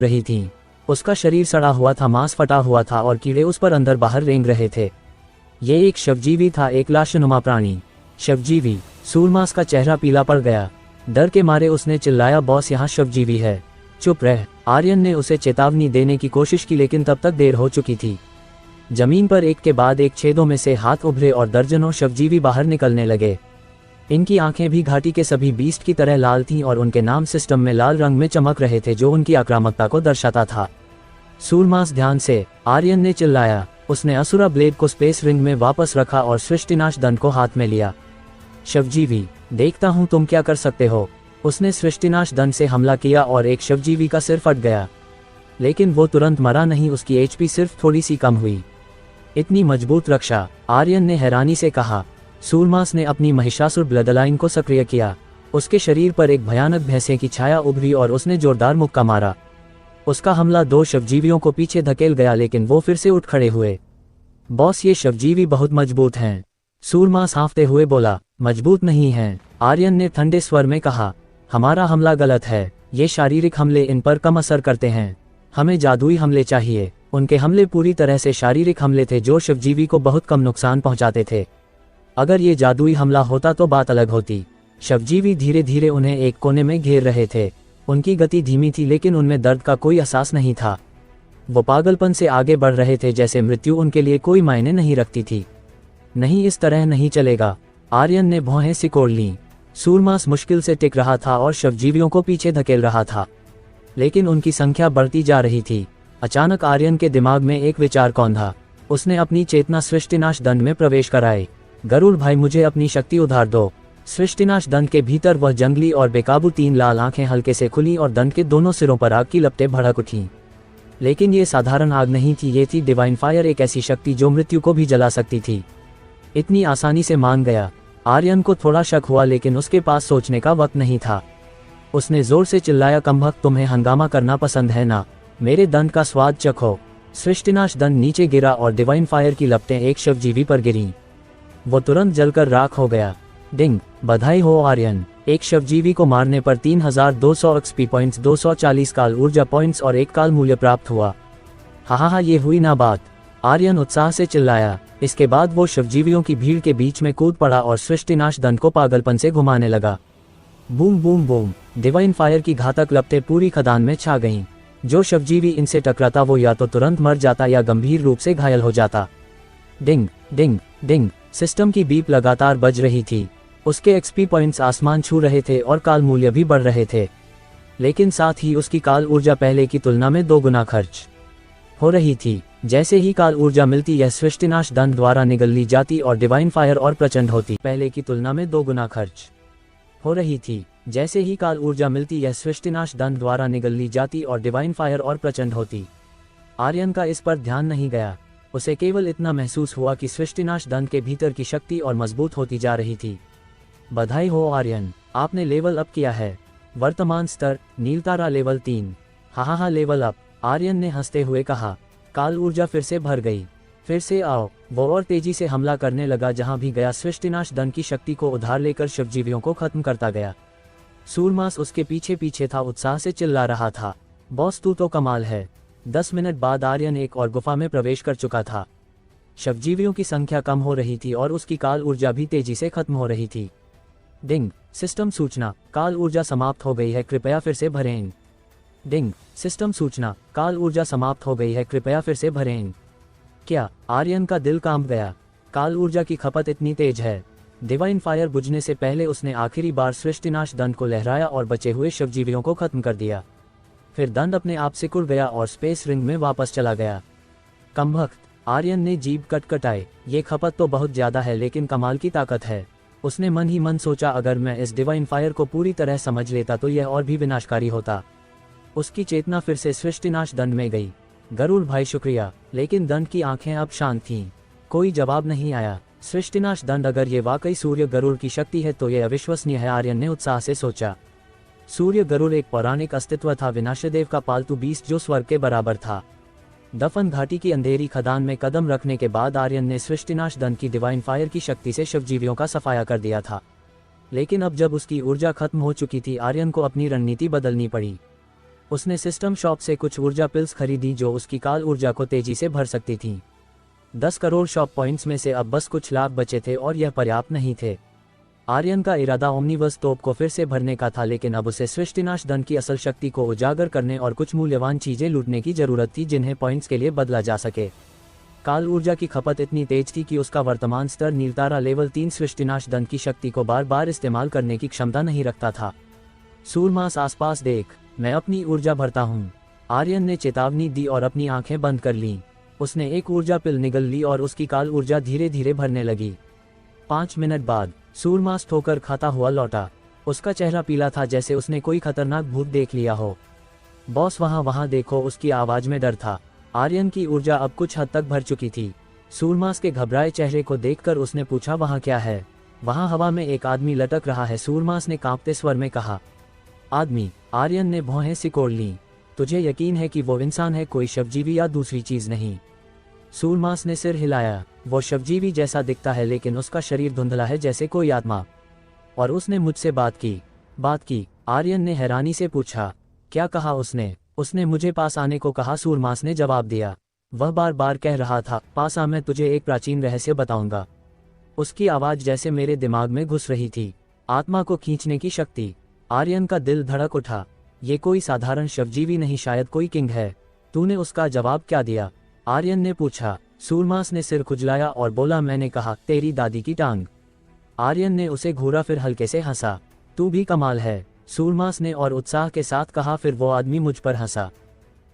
रही थीं। उसका शरीर सड़ा हुआ था, मांस फटा हुआ था और कीड़े उस पर अंदर बाहर रेंग रहे थे। ये एक शवजीवी था, एक लाशनुमा प्राणी। शवजीवी। सूरमास का चेहरा पीला पड़ गया। डर के मारे उसने चिल्लाया, बॉस यहाँ शवजीवी है। चुप रह। आर्यन ने उसे चेतावनी देने की कोशिश की, लेकिन तब तक देर हो चुकी थी। जमीन पर एक के बाद एक छेदों में से हाथ उभरे और दर्जनों शवजीवी बाहर निकलने लगे। इनकी आंखें भी घाटी के सभी बीस्ट की तरह लाल थीं और उनके नाम सिस्टम में लाल रंग में चमक रहे थे, जो उनकी आक्रामकता को दर्शाता था। सूरमास, ध्यान से, आर्यन ने चिल्लाया। उसने असुरा ब्लेड को स्पेस रिंग में वापस रखा और सृष्टिनाश दंड को हाथ में लिया। शवजीवी, देखता हूं तुम क्या कर सकते हो। उसने सृष्टिनाश दंड से हमला किया और एक शवजीवी का सिर फट गया, लेकिन वो तुरंत मरा नहीं। उसकी एचपी सिर्फ थोड़ी सी कम हुई। इतनी मजबूत रक्षा, आर्यन ने हैरानी से कहा। सूरमास ने अपनी महिषासुर ब्लडलाइन को सक्रिय किया। उसके शरीर पर एक भयानक भैंसे की छाया उभरी और उसने जोरदार मुक्का मारा। उसका हमला दो शवजीवियों को पीछे धकेल गया, लेकिन वो फिर से उठ खड़े हुए। बॉस, ये शवजीवी बहुत मजबूत हैं। सूरमास हाँफते हुए बोला। मजबूत नहीं हैं, आर्यन ने ठंडे स्वर में कहा। हमारा हमला गलत है। ये शारीरिक हमले इन पर कम असर करते हैं। हमें जादुई हमले चाहिए। उनके हमले पूरी तरह से शारीरिक हमले थे, जो शवजीवी को बहुत कम नुकसान पहुंचाते थे। अगर ये जादुई हमला होता तो बात अलग होती। शवजीवी धीरे धीरे उन्हें एक कोने में घेर रहे थे। उनकी गति धीमी थी, लेकिन उनमें दर्द का कोई एहसास नहीं था। वो पागलपन से आगे बढ़ रहे थे, जैसे मृत्यु उनके लिए कोई मायने नहीं रखती थी। नहीं, इस तरह नहीं चलेगा। आर्यन ने भौहें सिकोड़ लीं। सूरमास मुश्किल से टिक रहा था और शवजीवियों को पीछे धकेल रहा था, लेकिन उनकी संख्या बढ़ती जा रही थी। अचानक आर्यन के दिमाग में एक विचार कौंधा। उसने अपनी चेतना सृष्टिनाश दंड में प्रवेश कराई। गरुड़ भाई, मुझे अपनी शक्ति उधार दो। सृष्टिनाश दंड के भीतर वह जंगली और बेकाबू तीन लाल आंखें हल्के से खुली और दंड के दोनों सिरों पर आग की लपटें भड़क उठीं। लेकिन ये साधारण आग नहीं थी, ये थी डिवाइन फायर, एक ऐसी शक्ति जो मृत्यु को भी जला सकती थी। इतनी आसानी से मान गया। आर्यन को थोड़ा शक हुआ, लेकिन उसके पास सोचने का वक्त नहीं था। उसने जोर से चिल्लाया, कमबख्त, तुम्हें हंगामा करना पसंद है ना? मेरे दंड का स्वाद चखो। सृष्टिनाश दंड नीचे गिरा और डिवाइन फायर की लपटें एक शवजीवी पर गिरीं। वो तुरंत जलकर राख हो गया। डिंग, बधाई हो आर्यन। एक शवजीवी को मारने पर 3200 एक्सपी पॉइंट्स, 240 काल ऊर्जा पॉइंट्स और एक काल मूल्य प्राप्त हुआ। हा, ये हुई ना बात। आर्यन उत्साह से चिल्लाया। इसके बाद वो शवजीवियों की भीड़ के बीच में कूद पड़ा और सृष्टिनाश दंड को पागलपन से घुमाने लगा। Boom boom boom, divine fire की घातक लपटें पूरी खदान में छा गईं। जो शवजीवी इनसे टकराता वो या तो तुरंत मर जाता या गंभीर रूप से घायल हो जाता। डिंग डिंग डिंग, सिस्टम की बीप लगातार बज रही थी। उसके एक्सपी पॉइंट्स आसमान छू रहे थे और काल मूल्य भी बढ़ रहे थे, लेकिन साथ ही उसकी काल ऊर्जा पहले की तुलना में 2 गुना खर्च हो रही थी। जैसे ही काल ऊर्जा मिलती, यह सृष्टिनाश दंड द्वारा निगल ली जाती और डिवाइन फायर और प्रचंड होती। पहले की तुलना में 2 गुना खर्च हो रही थी। जैसे ही काल ऊर्जा मिलती, यह सृष्टिनाश दंड द्वारा निगल ली जाती और डिवाइन फायर और प्रचंड होती। आर्यन का इस पर ध्यान नहीं गया। उसे केवल इतना महसूस हुआ कि सृष्टिनाश दंड के भीतर की शक्ति और मजबूत होती जा रही थी। बधाई हो आर्यन, आपने लेवल अप किया है। वर्तमान स्तर नीलतारा लेवल 3। हा, लेवल अप, आर्यन ने हंसते हुए कहा। काल ऊर्जा फिर से भर गई। फिर से आओ। वो और तेजी से हमला करने लगा। जहां भी गया, सृष्टिनाश दंड की शक्ति को उधार लेकर शवजीवियों को खत्म करता गया। सूरमास उसके पीछे पीछे था, उत्साह से चिल्ला रहा था, बॉस तू तो कमाल है। 10 मिनट बाद आर्यन एक और गुफा में प्रवेश कर चुका था। शवजीवियों की संख्या कम हो रही थी और उसकी काल ऊर्जा भी तेजी से खत्म हो रही थी। डिंग, सिस्टम सूचना, काल ऊर्जा समाप्त हो गई है, कृपया फिर से भरें। डिंग, सिस्टम सूचना, काल ऊर्जा समाप्त हो गई है, कृपया फिर से भरें। क्या? आर्यन का दिल कांप गया। काल ऊर्जा की खपत इतनी तेज है। डिवाइन फायर बुझने से पहले उसने आखिरी बार सृष्टिनाश दंड को लहराया और बचे हुए शवजीवियों को खत्म कर दिया। फिर दंड अपने आप सिकुड़ गया और स्पेस रिंग में वापस चला गया। कमबख्त, आर्यन ने जीभ कटकटाई। ये खपत तो बहुत ज्यादा है, लेकिन कमाल की ताकत है। उसने मन ही मन सोचा, अगर मैं इस डिवाइन फायर को पूरी तरह समझ लेता तो यह और भी विनाशकारी होता। उसकी चेतना फिर से सृष्टिनाश दंड में गई। गरुड़ भाई शुक्रिया। लेकिन दंड की आंखें अब शांत थीं। कोई जवाब नहीं आया। सृष्टिनाश दंड, अगर ये वाकई सूर्य गरुड़ की शक्ति है तो यह अविश्वसनीय है, आर्यन ने उत्साह से सोचा। सूर्य गरुड़ एक पौराणिक अस्तित्व था, विनाशदेव का पालतू बीस्ट जो स्वर्ग के बराबर था। दफन घाटी की अंधेरी खदान में कदम रखने के बाद आर्यन ने सृष्टिनाश दंड की डिवाइन फायर की शक्ति से शवजीवियों का सफाया कर दिया था। लेकिन अब जब उसकी ऊर्जा खत्म हो चुकी थी, आर्यन को अपनी रणनीति बदलनी पड़ी। उसने सिस्टम शॉप से कुछ ऊर्जा पिल्स खरीदी जो उसकी काल ऊर्जा को तेजी से भर सकती थीं। 10 करोड़ शॉप पॉइंट्स में से अब बस कुछ लाख बचे थे और यह पर्याप्त नहीं थे। आर्यन का इरादा ओमनिवर्स तोप को फिर से भरने का था, लेकिन अब उसे सृष्टिनाश धन की असल शक्ति को उजागर करने और कुछ मूल्यवान चीजें लूटने की जरूरत थी जिन्हें पॉइंट्स के लिए बदला जा सके। काल ऊर्जा की खपत इतनी तेज थी कि उसका वर्तमान स्तर नीलतारा लेवल 3 सृष्टिनाश धन की शक्ति को बार बार इस्तेमाल करने की क्षमता नहीं रखता था। सूरमास, आसपास देख, मैं अपनी ऊर्जा भरता हूँ, आर्यन ने चेतावनी दी और अपनी आंखें बंद कर लीं। उसने एक ऊर्जा पिल निगल ली और उसकी काल ऊर्जा धीरे धीरे भरने लगी। 5 मिनट बाद सूरमास ठोकर खाता हुआ लौटा। उसका चेहरा पीला था जैसे उसने कोई खतरनाक भूत देख लिया हो। बॉस, वहाँ देखो, उसकी आवाज में डर था। आर्यन की ऊर्जा अब कुछ हद तक भर चुकी थी। सूरमास के घबराए चेहरे को देखकर उसने पूछा, वहाँ क्या है? वहाँ हवा में एक आदमी लटक रहा है, सूरमास ने कांपते स्वर में कहा। आदमी? आर्यन ने भौहें सिकोड़ लीं। तुझे यकीन है कि वो इंसान है, कोई शवजीवी या दूसरी चीज नहीं? सूरमास ने सिर हिलाया। वो शवजीवी जैसा दिखता है, लेकिन उसका शरीर धुंधला है जैसे कोई आत्मा। और उसने मुझसे बात की? आर्यन ने हैरानी से पूछा। क्या कहा उसने? उसने मुझे पास आने को कहा, सूरमास ने जवाब दिया। वह बार बार कह रहा था, पास आ, मैं तुझे एक प्राचीन रहस्य बताऊंगा। उसकी आवाज जैसे मेरे दिमाग में घुस रही थी। आत्मा को खींचने की शक्ति। आर्यन का दिल धड़क उठा। ये कोई साधारण शवजीवी नहीं, शायद कोई किंग है। तूने उसका जवाब क्या दिया? आर्यन ने पूछा। सूरमास ने सिर खुजलाया और बोला, मैंने कहा, तेरी दादी की टांग। आर्यन ने उसे घूरा, फिर हल्के से हंसा। तू भी कमाल है, सूरमास ने और उत्साह के साथ कहा। फिर वो आदमी मुझ पर हंसा।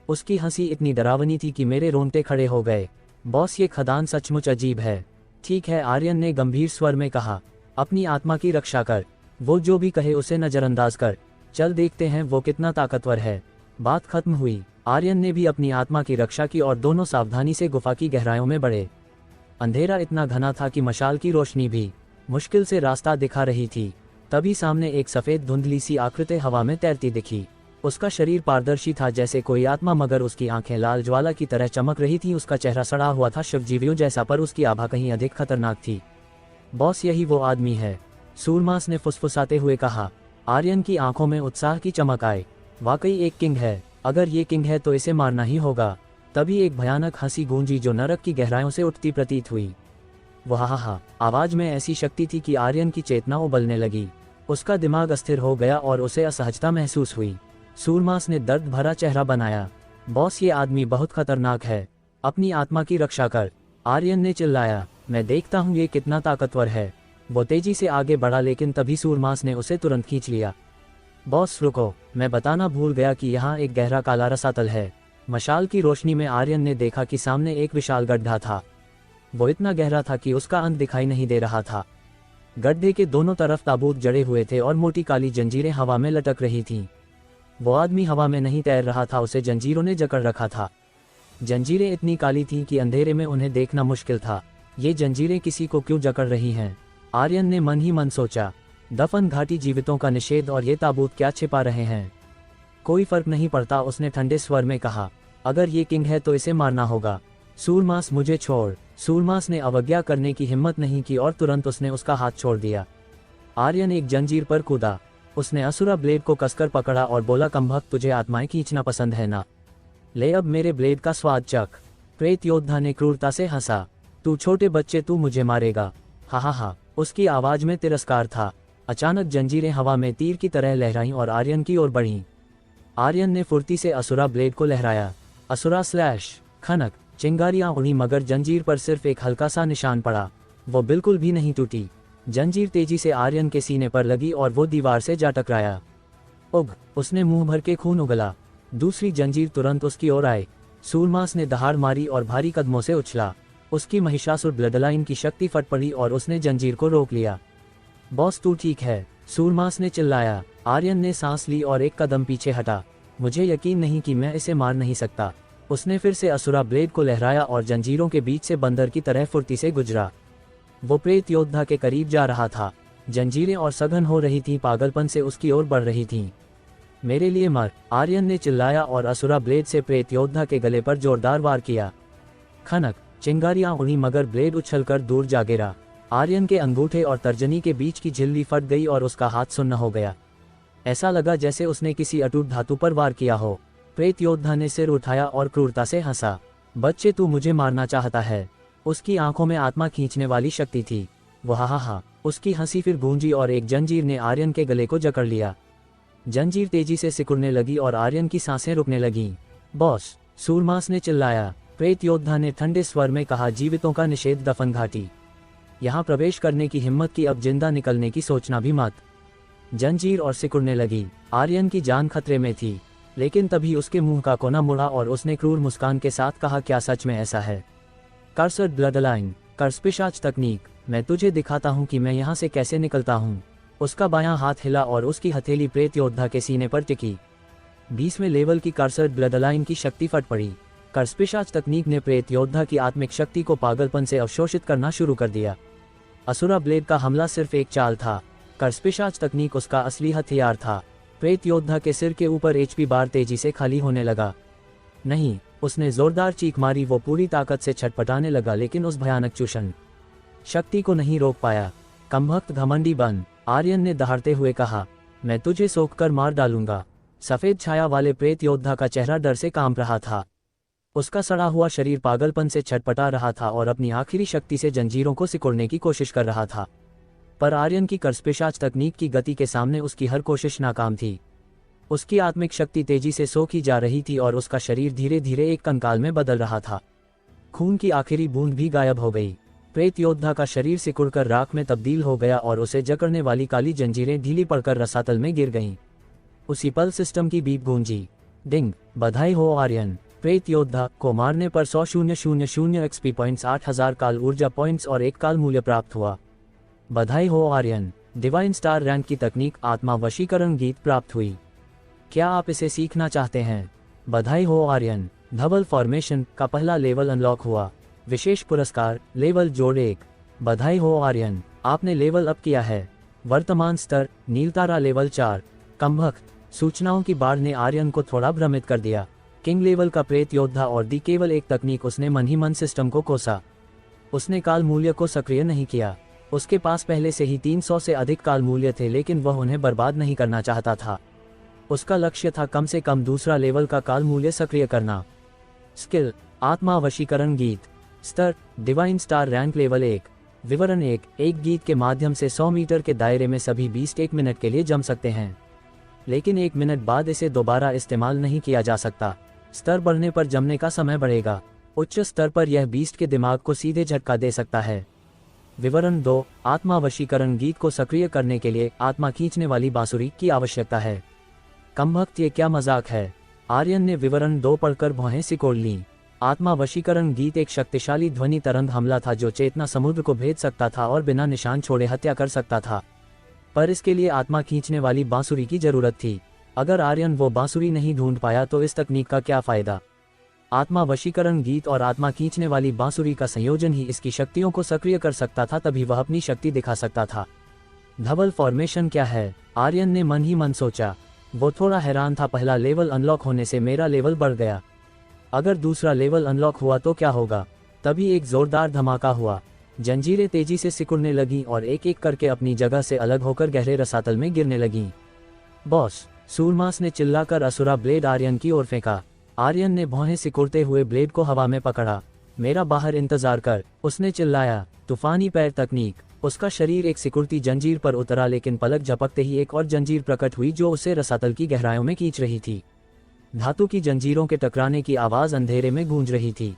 उसकी हंसी इतनी डरावनी थी कि मेरे रोंगटे खड़े हो गए। बॉस, ये खदान सचमुच अजीब है। ठीक है, आर्यन ने गंभीर स्वर में कहा, अपनी आत्मा की रक्षा कर। वो जो भी कहे उसे नजरअंदाज कर। चल देखते हैं वो कितना ताकतवर है। बात खत्म हुई। आर्यन ने भी अपनी आत्मा की रक्षा की और दोनों सावधानी से गुफा की गहराइयों में बढ़े। अंधेरा इतना घना था कि मशाल की रोशनी भी मुश्किल से रास्ता दिखा रही थी। तभी सामने एक सफेद धुंधली सी आकृति हवा में तैरती दिखी। उसका शरीर पारदर्शी था जैसे कोई आत्मा, मगर उसकी आंखें लाल ज्वाला की तरह चमक रही थीं। उसका चेहरा सड़ा हुआ था शिवजीवियों जैसा, पर उसकी आभा कहीं अधिक खतरनाक थी। बॉस, यही वो आदमी है, सूरमास ने फुसफुसाते हुए कहा। आर्यन की आंखों में उत्साह की चमक आई। वाकई एक किंग है। अगर ये किंग है तो इसे मारना ही होगा। तभी एक भयानक हंसी गूंजी जो नरक की गहराइयों से उठती प्रतीत हुई। वहा आवाज में ऐसी शक्ति थी कि आर्यन की चेतना उबलने लगी। उसका दिमाग अस्थिर हो गया और उसे असहजता महसूस हुई। सूरमास ने दर्द भरा चेहरा बनाया। बॉस, ये आदमी बहुत खतरनाक है, अपनी आत्मा की रक्षा कर, आर्यन ने चिल्लाया। मैं देखता हूँ ये कितना ताकतवर है। वो तेजी से आगे बढ़ा, लेकिन तभी सूरमास ने उसे तुरंत खींच लिया। बॉस रुको, मैं बताना भूल गया कि यहाँ एक गहरा काला रसातल है। मशाल की रोशनी में आर्यन ने देखा कि सामने एक विशाल गड्ढा था। वो इतना गहरा था कि उसका अंत दिखाई नहीं दे रहा था। गड्ढे के दोनों तरफ ताबूत जड़े हुए थे और मोटी काली जंजीरें हवा में लटक रही थीं। वो आदमी हवा में नहीं तैर रहा था, उसे जंजीरों ने जकड़ रखा था। जंजीरें इतनी काली थीं कि अंधेरे में उन्हें देखना मुश्किल था। ये जंजीरें किसी को क्यों जकड़ रही हैं? आर्यन ने मन ही मन सोचा। दफन घाटी जीवितों का निषेध और ये ताबूत क्या छिपा रहे हैं? कोई फर्क नहीं पड़ता, उसने ठंडे स्वर में कहा। अगर ये किंग है तो इसे मारना होगा। सूरमास, मुझे छोड़। सूरमास ने अवज्ञा करने की हिम्मत नहीं की और तुरंत उसने उसका हाथ छोड़ दिया। आर्यन एक जंजीर पर कूदा। उसने असुरा ब्लेड को कसकर पकड़ा और बोला, कमबख्त, तुझे आत्माएं खींचना पसंद है ना? ले अब मेरे ब्लेड का स्वाद चख। प्रेत योद्धा ने क्रूरता से हंसा। तू छोटे बच्चे, तू मुझे मारेगा? हा। उसकी आवाज में तिरस्कार था। अचानक जंजीरें हवा में तीर की तरह लहराईं और आर्यन की ओर बढ़ीं। आर्यन ने फुर्ती से असुरा ब्लेड को लहराया। असुरा स्लैश, खनक, चिंगारियां उड़ी, मगर जंजीर पर सिर्फ एक हल्का सा निशान पड़ा। वो बिल्कुल भी नहीं टूटी। जंजीर तेजी से आर्यन के सीने पर लगी और वो दीवार से जा टकराया। उग, उसने मुंह भर के खून उगला। दूसरी जंजीर तुरंत उसकी ओर आई। सूरमास ने दहाड़ मारी और भारी कदमों से उछला। उसकी महिषासुर ब्लडलाइन की शक्ति फट पड़ी और उसने जंजीर को रोक लिया। बॉस, तू ठीक है? सूरमास ने चिल्लाया। आर्यन ने सांस ली और एक कदम पीछे हटा। मुझे यकीन नहीं कि मैं इसे मार नहीं सकता। उसने फिर से असुरा ब्लेड को लहराया और जंजीरों के बीच से बंदर की तरह फुर्ती से गुजरा। वो प्रेत योद्धा के करीब जा रहा था। जंजीरें और सघन हो रही थीं, पागलपन से उसकी ओर बढ़ रही थीं। मेरे लिए मर, आर्यन ने चिल्लाया और असुरा ब्लेड से प्रेत योद्धा के गले पर जोरदार वार किया। खनक, चिंगारियां उड़ी, मगर ब्लेड उछलकर दूर जा गिरा। आर्यन के अंगूठे और तर्जनी के बीच की झिल्ली फट गई और उसका हाथ सुन्न हो गया। ऐसा लगा जैसे उसने किसी अटूट धातु पर वार किया हो। प्रेत योद्धा ने सिर उठाया और क्रूरता से हंसा। बच्चे, तू मुझे मारना चाहता है? उसकी आंखों में आत्मा खींचने वाली शक्ति थी। वह हा। उसकी हंसी फिर गूंजी और एक जंजीर ने आर्यन के गले को जकड़ लिया। जंजीर तेजी से सिकुड़ने लगी और आर्यन की सांसें रुकने लगीं। बॉस, सूरमास ने चिल्लाया। प्रेत योद्धा ने ठंडे स्वर में कहा, जीवितों का निषेध दफन घाटी। यहाँ प्रवेश करने की हिम्मत की, अब जिंदा निकलने की सोचना भी मत। जंजीर और सिकुड़ने लगी। आर्यन की जान खतरे में थी, लेकिन तभी उसके मुंह का कोना मुड़ा और उसने क्रूर मुस्कान के साथ कहा, क्या सच में ऐसा है? कर्सड ब्लडलाइन, कर्स पिशाच तकनीक, मैं तुझे दिखाता हूँ कि मैं यहाँ से कैसे निकलता हूँ। उसका बायां हाथ हिला और उसकी हथेली प्रेत योद्धा के सीने पर टिकी। 20वें लेवल की कर्सड ब्लडलाइन की शक्ति फट पड़ी। कर्स पिशाच तकनीक ने प्रेत योद्धा की आत्मिक शक्ति को पागलपन से अवशोषित करना शुरू कर दिया। असुरा ब्लेड का हमला सिर्फ एक चाल था। कर्स पिशाच तकनीक उसका असली हथियार था। प्रेत योद्धा के सिर के ऊपर एचपी बार तेजी से खाली होने लगा। नहीं, उसने जोरदार चीख मारी। वो पूरी ताकत से छटपटाने लगा, लेकिन उस भयानक चूषण शक्ति को नहीं रोक पाया। कमभक्त घमंडी बन, आर्यन ने दहाड़ते हुए कहा, मैं तुझे सोखकर मार डालूंगा। सफेद छाया वाले प्रेत योद्धा का चेहरा डर से कांप रहा था। उसका सड़ा हुआ शरीर पागलपन से छटपटा रहा था और अपनी आखिरी शक्ति से जंजीरों को सिकुड़ने की कोशिश कर रहा था। पर आर्यन की कर्स पिशाच तकनीक की गति के सामने उसकी हर कोशिश नाकाम थी। उसकी आत्मिक शक्ति तेजी से सोखी जा रही थी और उसका शरीर धीरे धीरे एक कंकाल में बदल रहा था। खून की आखिरी बूंद भी गायब हो गई। प्रेत योद्धा का शरीर सिकुड़कर राख में तब्दील हो गया और उसे जकड़ने वाली काली जंजीरें ढीली पड़कर रसातल में गिर गईं। उसी पल सिस्टम की बीप गूंजी। डिंग, बधाई हो आर्यन, प्रेत योद्धा को मारने पर 100,000 एक्सपी पॉइंट्स, 8000 काल ऊर्जा पॉइंट्स और 1 काल मूल्य प्राप्त हुआ। बधाई हो आर्यन, डिवाइन स्टार रैंक की तकनीक आत्मा वशीकरण गीत प्राप्त हुई। क्या आप इसे सीखना चाहते हैं? बधाई हो आर्यन, धवल फॉर्मेशन का पहला लेवल अनलॉक हुआ। विशेष पुरस्कार, लेवल जोड़ 1। बधाई हो आर्यन, आपने लेवल अप किया है। वर्तमान स्तर, नीलतारा लेवल 4। कमभक्त, सूचनाओं की बाढ़ ने आर्यन को थोड़ा भ्रमित कर दिया। किंग लेवल का प्रेत योद्धा और दी केवल एक तकनीक। उसने मन ही मन सिस्टम को कोसा। उसने काल मूल्य को सक्रिय नहीं किया। उसके पास पहले से ही 300 से अधिक काल मूल्य थे, लेकिन वह उन्हें बर्बाद नहीं करना चाहता था। उसका लक्ष्य था कम से कम दूसरा लेवल का काल मूल्य सक्रिय करना। स्किल, आत्मा वशीकरण गीत। स्तर, डिवाइन स्टार रैंक लेवल 1। विवरण 1। एक गीत के माध्यम से 100 मीटर के दायरे में सभी बीस्ट 1 मिनट के लिए जम सकते हैं, लेकिन 1 मिनट बाद इसे दोबारा इस्तेमाल नहीं किया जा सकता। स्तर बढ़ने पर जमने का समय बढ़ेगा। उच्च स्तर पर यह बीस्ट के दिमाग को सीधे झटका दे सकता है। विवरण 2। आत्मा वशीकरण गीत को सक्रिय करने के लिए आत्मा खींचने वाली बांसुरी की आवश्यकता है। कमभक्त, ये क्या मजाक है? आर्यन ने विवरण 2 पढ़कर भौहें सिकोड़ लीं। आत्मा वशीकरण गीत एक शक्तिशाली ध्वनि तरंग हमला था जो चेतना समुद्र को भेद सकता था और बिना निशान छोड़े हत्या कर सकता था। पर इसके लिए आत्मा खींचने वाली बांसुरी की जरूरत थी। अगर आर्यन वो बांसुरी नहीं ढूंढ पाया तो इस तकनीक का क्या फायदा? आत्मा वशीकरण गीत और आत्मा खींचने वाली बांसुरी का संयोजन ही इसकी शक्तियों को सक्रिय कर सकता था, तभी वह अपनी शक्ति दिखा सकता था। धवल फॉर्मेशन क्या है? आर्यन ने मन ही मन सोचा। वो थोड़ा हैरान था। पहला लेवल अनलॉक होने से मेरा लेवल बढ़ गया। अगर दूसरा लेवल अनलॉक हुआ तो क्या होगा? तभी एक जोरदार धमाका हुआ। जंजीरें तेजी से सिकुड़ने लगीं और एक एक करके अपनी जगह से अलग होकर गहरे रसातल में गिरने लगीं। बॉस, सूरमास ने चिल्लाकर असुरा ब्लेड आर्यन की ओर फेंका। आर्यन ने भौहें सिकुड़ते हुए ब्लेड को हवा में पकड़ा। मेरा बाहर इंतजार कर, उसने चिल्लाया। तूफानी पैर तकनीक। उसका शरीर एक सिकुड़ती जंजीर पर उतरा, लेकिन पलक झपकते ही एक और जंजीर प्रकट हुई जो उसे रसातल की गहराइयों में खींच रही थी। धातु की जंजीरों के टकराने की आवाज अंधेरे में गूंज रही थी।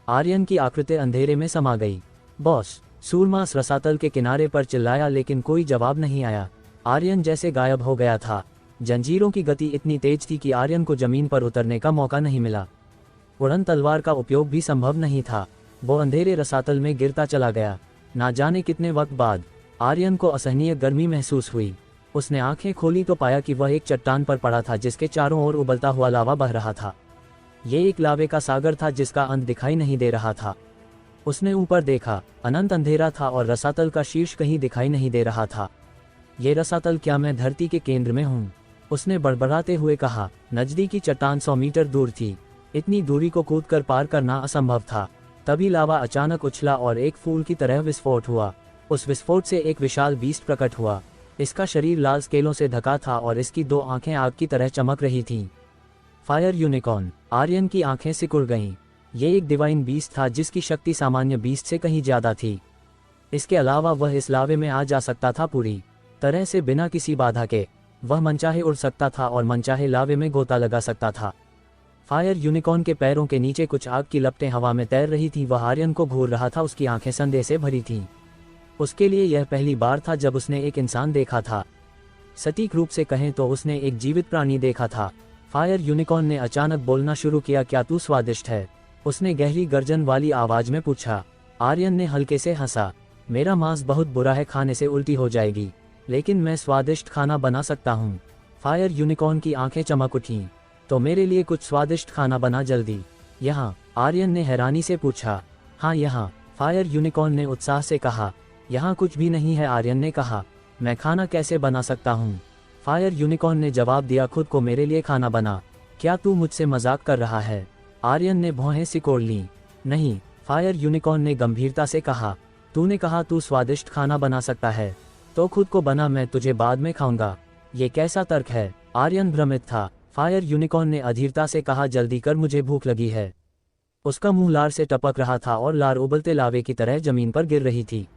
आर्यन की आकृति अंधेरे में समा गई। बॉस, सूरमास रसातल के किनारे पर चिल्लाया, लेकिन कोई जवाब नहीं आया। आर्यन जैसे गायब हो गया था। जंजीरों की गति इतनी तेज थी कि आर्यन को जमीन पर उतरने का मौका नहीं मिला। उड़न तलवार का उपयोग भी संभव नहीं था। वो अंधेरे रसातल में गिरता चला गया। ना जाने कितने वक्त बाद आर्यन को असहनीय गर्मी महसूस हुई। उसने आंखें खोली तो पाया कि वह एक चट्टान पर पड़ा था जिसके चारों ओर उबलता हुआ लावा बह रहा था। ये एक लावे का सागर था जिसका अंत दिखाई नहीं दे रहा था। उसने ऊपर देखा, अनंत अंधेरा था और रसातल का शीर्ष कहीं दिखाई नहीं दे रहा था। ये रसातल, क्या मैं धरती के केंद्र में हूँ? उसने बड़बड़ाते हुए कहा। नजदीकी चट्टान 100 मीटर दूर थी। इतनी दूरी को कूदकर पार करना असंभव था। तभी लावा अचानक उछला और एक फूल की तरह विस्फोट हुआ। उस विस्फोट से एक विशाल बीस्ट प्रकट हुआ। इसका शरीर लाल स्केलों से ढका था और इसकी 2 आंखें आग की तरह चमक रही थीं। Fire unicorn. आर्यन की आंखें सिकुड़ गईं। ये एक डिवाइन बीस्ट था जिसकी शक्ति सामान्य बीस्ट से कहीं ज्यादा थी। इसके अलावा वह इस लावे में आ जा सकता था पूरी तरह से बिना किसी बाधा के। वह मनचाहे उड़ सकता था और मनचाहे लावे में गोता लगा सकता था। फायर यूनिकॉर्न के पैरों के नीचे कुछ आग की लपटें हवा में तैर रही थीं। वह आर्यन को घूर रहा था। उसकी आंखें संदेह से भरी थीं। उसके लिए यह पहली बार था जब उसने एक इंसान देखा था। सटीक रूप से कहें तो उसने एक जीवित प्राणी देखा था। फायर यूनिकॉर्न ने अचानक बोलना शुरू किया, क्या तू स्वादिष्ट है? उसने गहरी गर्जन वाली आवाज में पूछा। आर्यन ने हल्के से हंसा। मेरा मांस बहुत बुरा है, खाने से उल्टी हो जाएगी, लेकिन मैं स्वादिष्ट खाना बना सकता हूँ। फायर यूनिकॉर्न की आंखें चमक उठीं। तो मेरे लिए कुछ स्वादिष्ट खाना बना जल्दी। यहाँ? आर्यन ने हैरानी से पूछा। हाँ यहाँ, फायर यूनिकॉर्न ने उत्साह से कहा। यहाँ कुछ भी नहीं है, आर्यन ने कहा। मैं खाना कैसे बना सकता हूँ? फायर यूनिकॉर्न ने जवाब दिया, खुद को मेरे लिए खाना बना। क्या तू मुझसे मजाक कर रहा है? आर्यन ने भौहें सिकोड़ लीं। नहीं, फायर यूनिकॉर्न ने गंभीरता से कहा। तूने कहा तू स्वादिष्ट खाना बना सकता है, तो खुद को बना, मैं तुझे बाद में खाऊंगा। ये कैसा तर्क है? आर्यन भ्रमित था। फायर यूनिकॉर्न ने अधीरता से कहा, जल्दी कर, मुझे भूख लगी है। उसका मुंह लार से टपक रहा था और लार उबलते लावे की तरह जमीन पर गिर रही थी।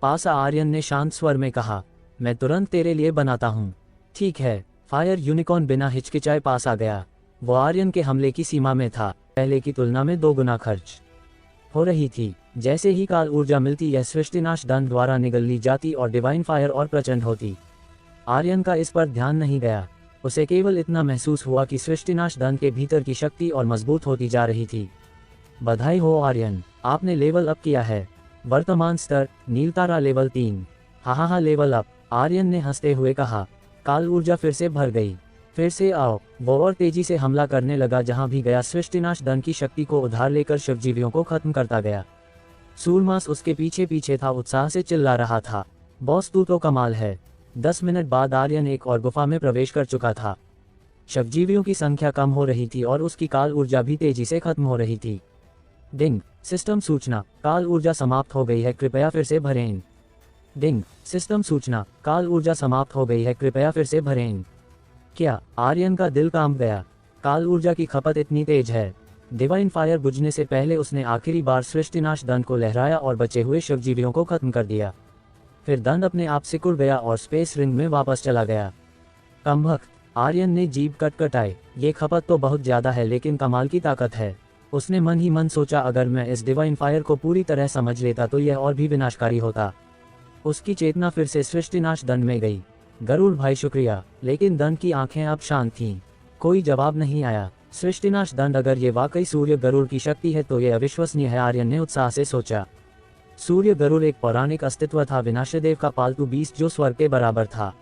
पास आ, आर्यन ने शांत स्वर में कहा। मैं तुरंत तेरे लिए बनाता हूँ। ठीक है। फायर यूनिकॉर्न बिना हिचकिचाए पास आ गया। वो आर्यन के हमले की सीमा में था। पहले की तुलना में 2 गुना खर्च हो रही थी। जैसे ही काल ऊर्जा मिलती, यह सृष्टिनाश दंड द्वारा निगल ली जाती और डिवाइन फायर और प्रचंड होती। आर्यन का इस पर ध्यान नहीं गया। उसे केवल इतना महसूस हुआ कि सृष्टिनाश दंड के भीतर की शक्ति और मजबूत होती जा रही थी। बधाई हो आर्यन, आपने लेवल अप किया है। वर्तमान स्तर नीलतारा लेवल 3। हा लेवल अप, आर्यन ने हंसते हुए कहा। काल ऊर्जा फिर से भर गई। फिर से आओ। वो और तेजी से हमला करने लगा। जहां भी गया सृष्टिनाश दंड की शक्ति को उधार लेकर शिवजीवियों को खत्म करता गया। सूरमास उसके पीछे पीछे था, उत्साह से चिल्ला रहा था। बॉस तू तो कमाल है। 10 मिनट बाद आर्यन एक और गुफा में प्रवेश कर चुका था। शिवजीवियों की संख्या कम हो रही थी और उसकी काल ऊर्जा भी तेजी से खत्म हो रही थी। डिंग, सिस्टम सूचना, काल ऊर्जा समाप्त हो गई है, कृपया फिर से भरें। डिंग, सिस्टम सूचना, काल ऊर्जा समाप्त हो गई है, कृपया फिर से भरें। क्या? आर्यन का दिल कांप गया। काल ऊर्जा की खपत इतनी तेज है। डिवाइन फायर बुझने से पहले उसने आखिरी बार सृष्टिनाश दंड को लहराया और बचे हुए शिवजीवियों को खत्म कर दिया। फिर दंड अपने आप सिकुड़ गया और स्पेस रिंग में वापस चला गया। कमबख्त, आर्यन ने जीभ कटकटाई। ये खपत तो बहुत ज्यादा है, लेकिन कमाल की ताकत है। उसने मन ही मन सोचा, अगर मैं इस डिवाइन फायर को पूरी तरह समझ लेता तो यह और भी विनाशकारी होता। उसकी चेतना फिर से सृष्टिनाश दंड में गई। गरुड़ भाई शुक्रिया। लेकिन दंड की आंखें अब शांत थीं। कोई जवाब नहीं आया। सृष्टिनाश दंड, अगर ये वाकई सूर्य गरुड़ की शक्ति है तो ये अविश्वसनीय है, आर्यन ने उत्साह से सोचा। सूर्य गरुड़ एक पौराणिक अस्तित्व था, विनाशदेव का पालतू बीस्ट जो स्वर्ग के बराबर था।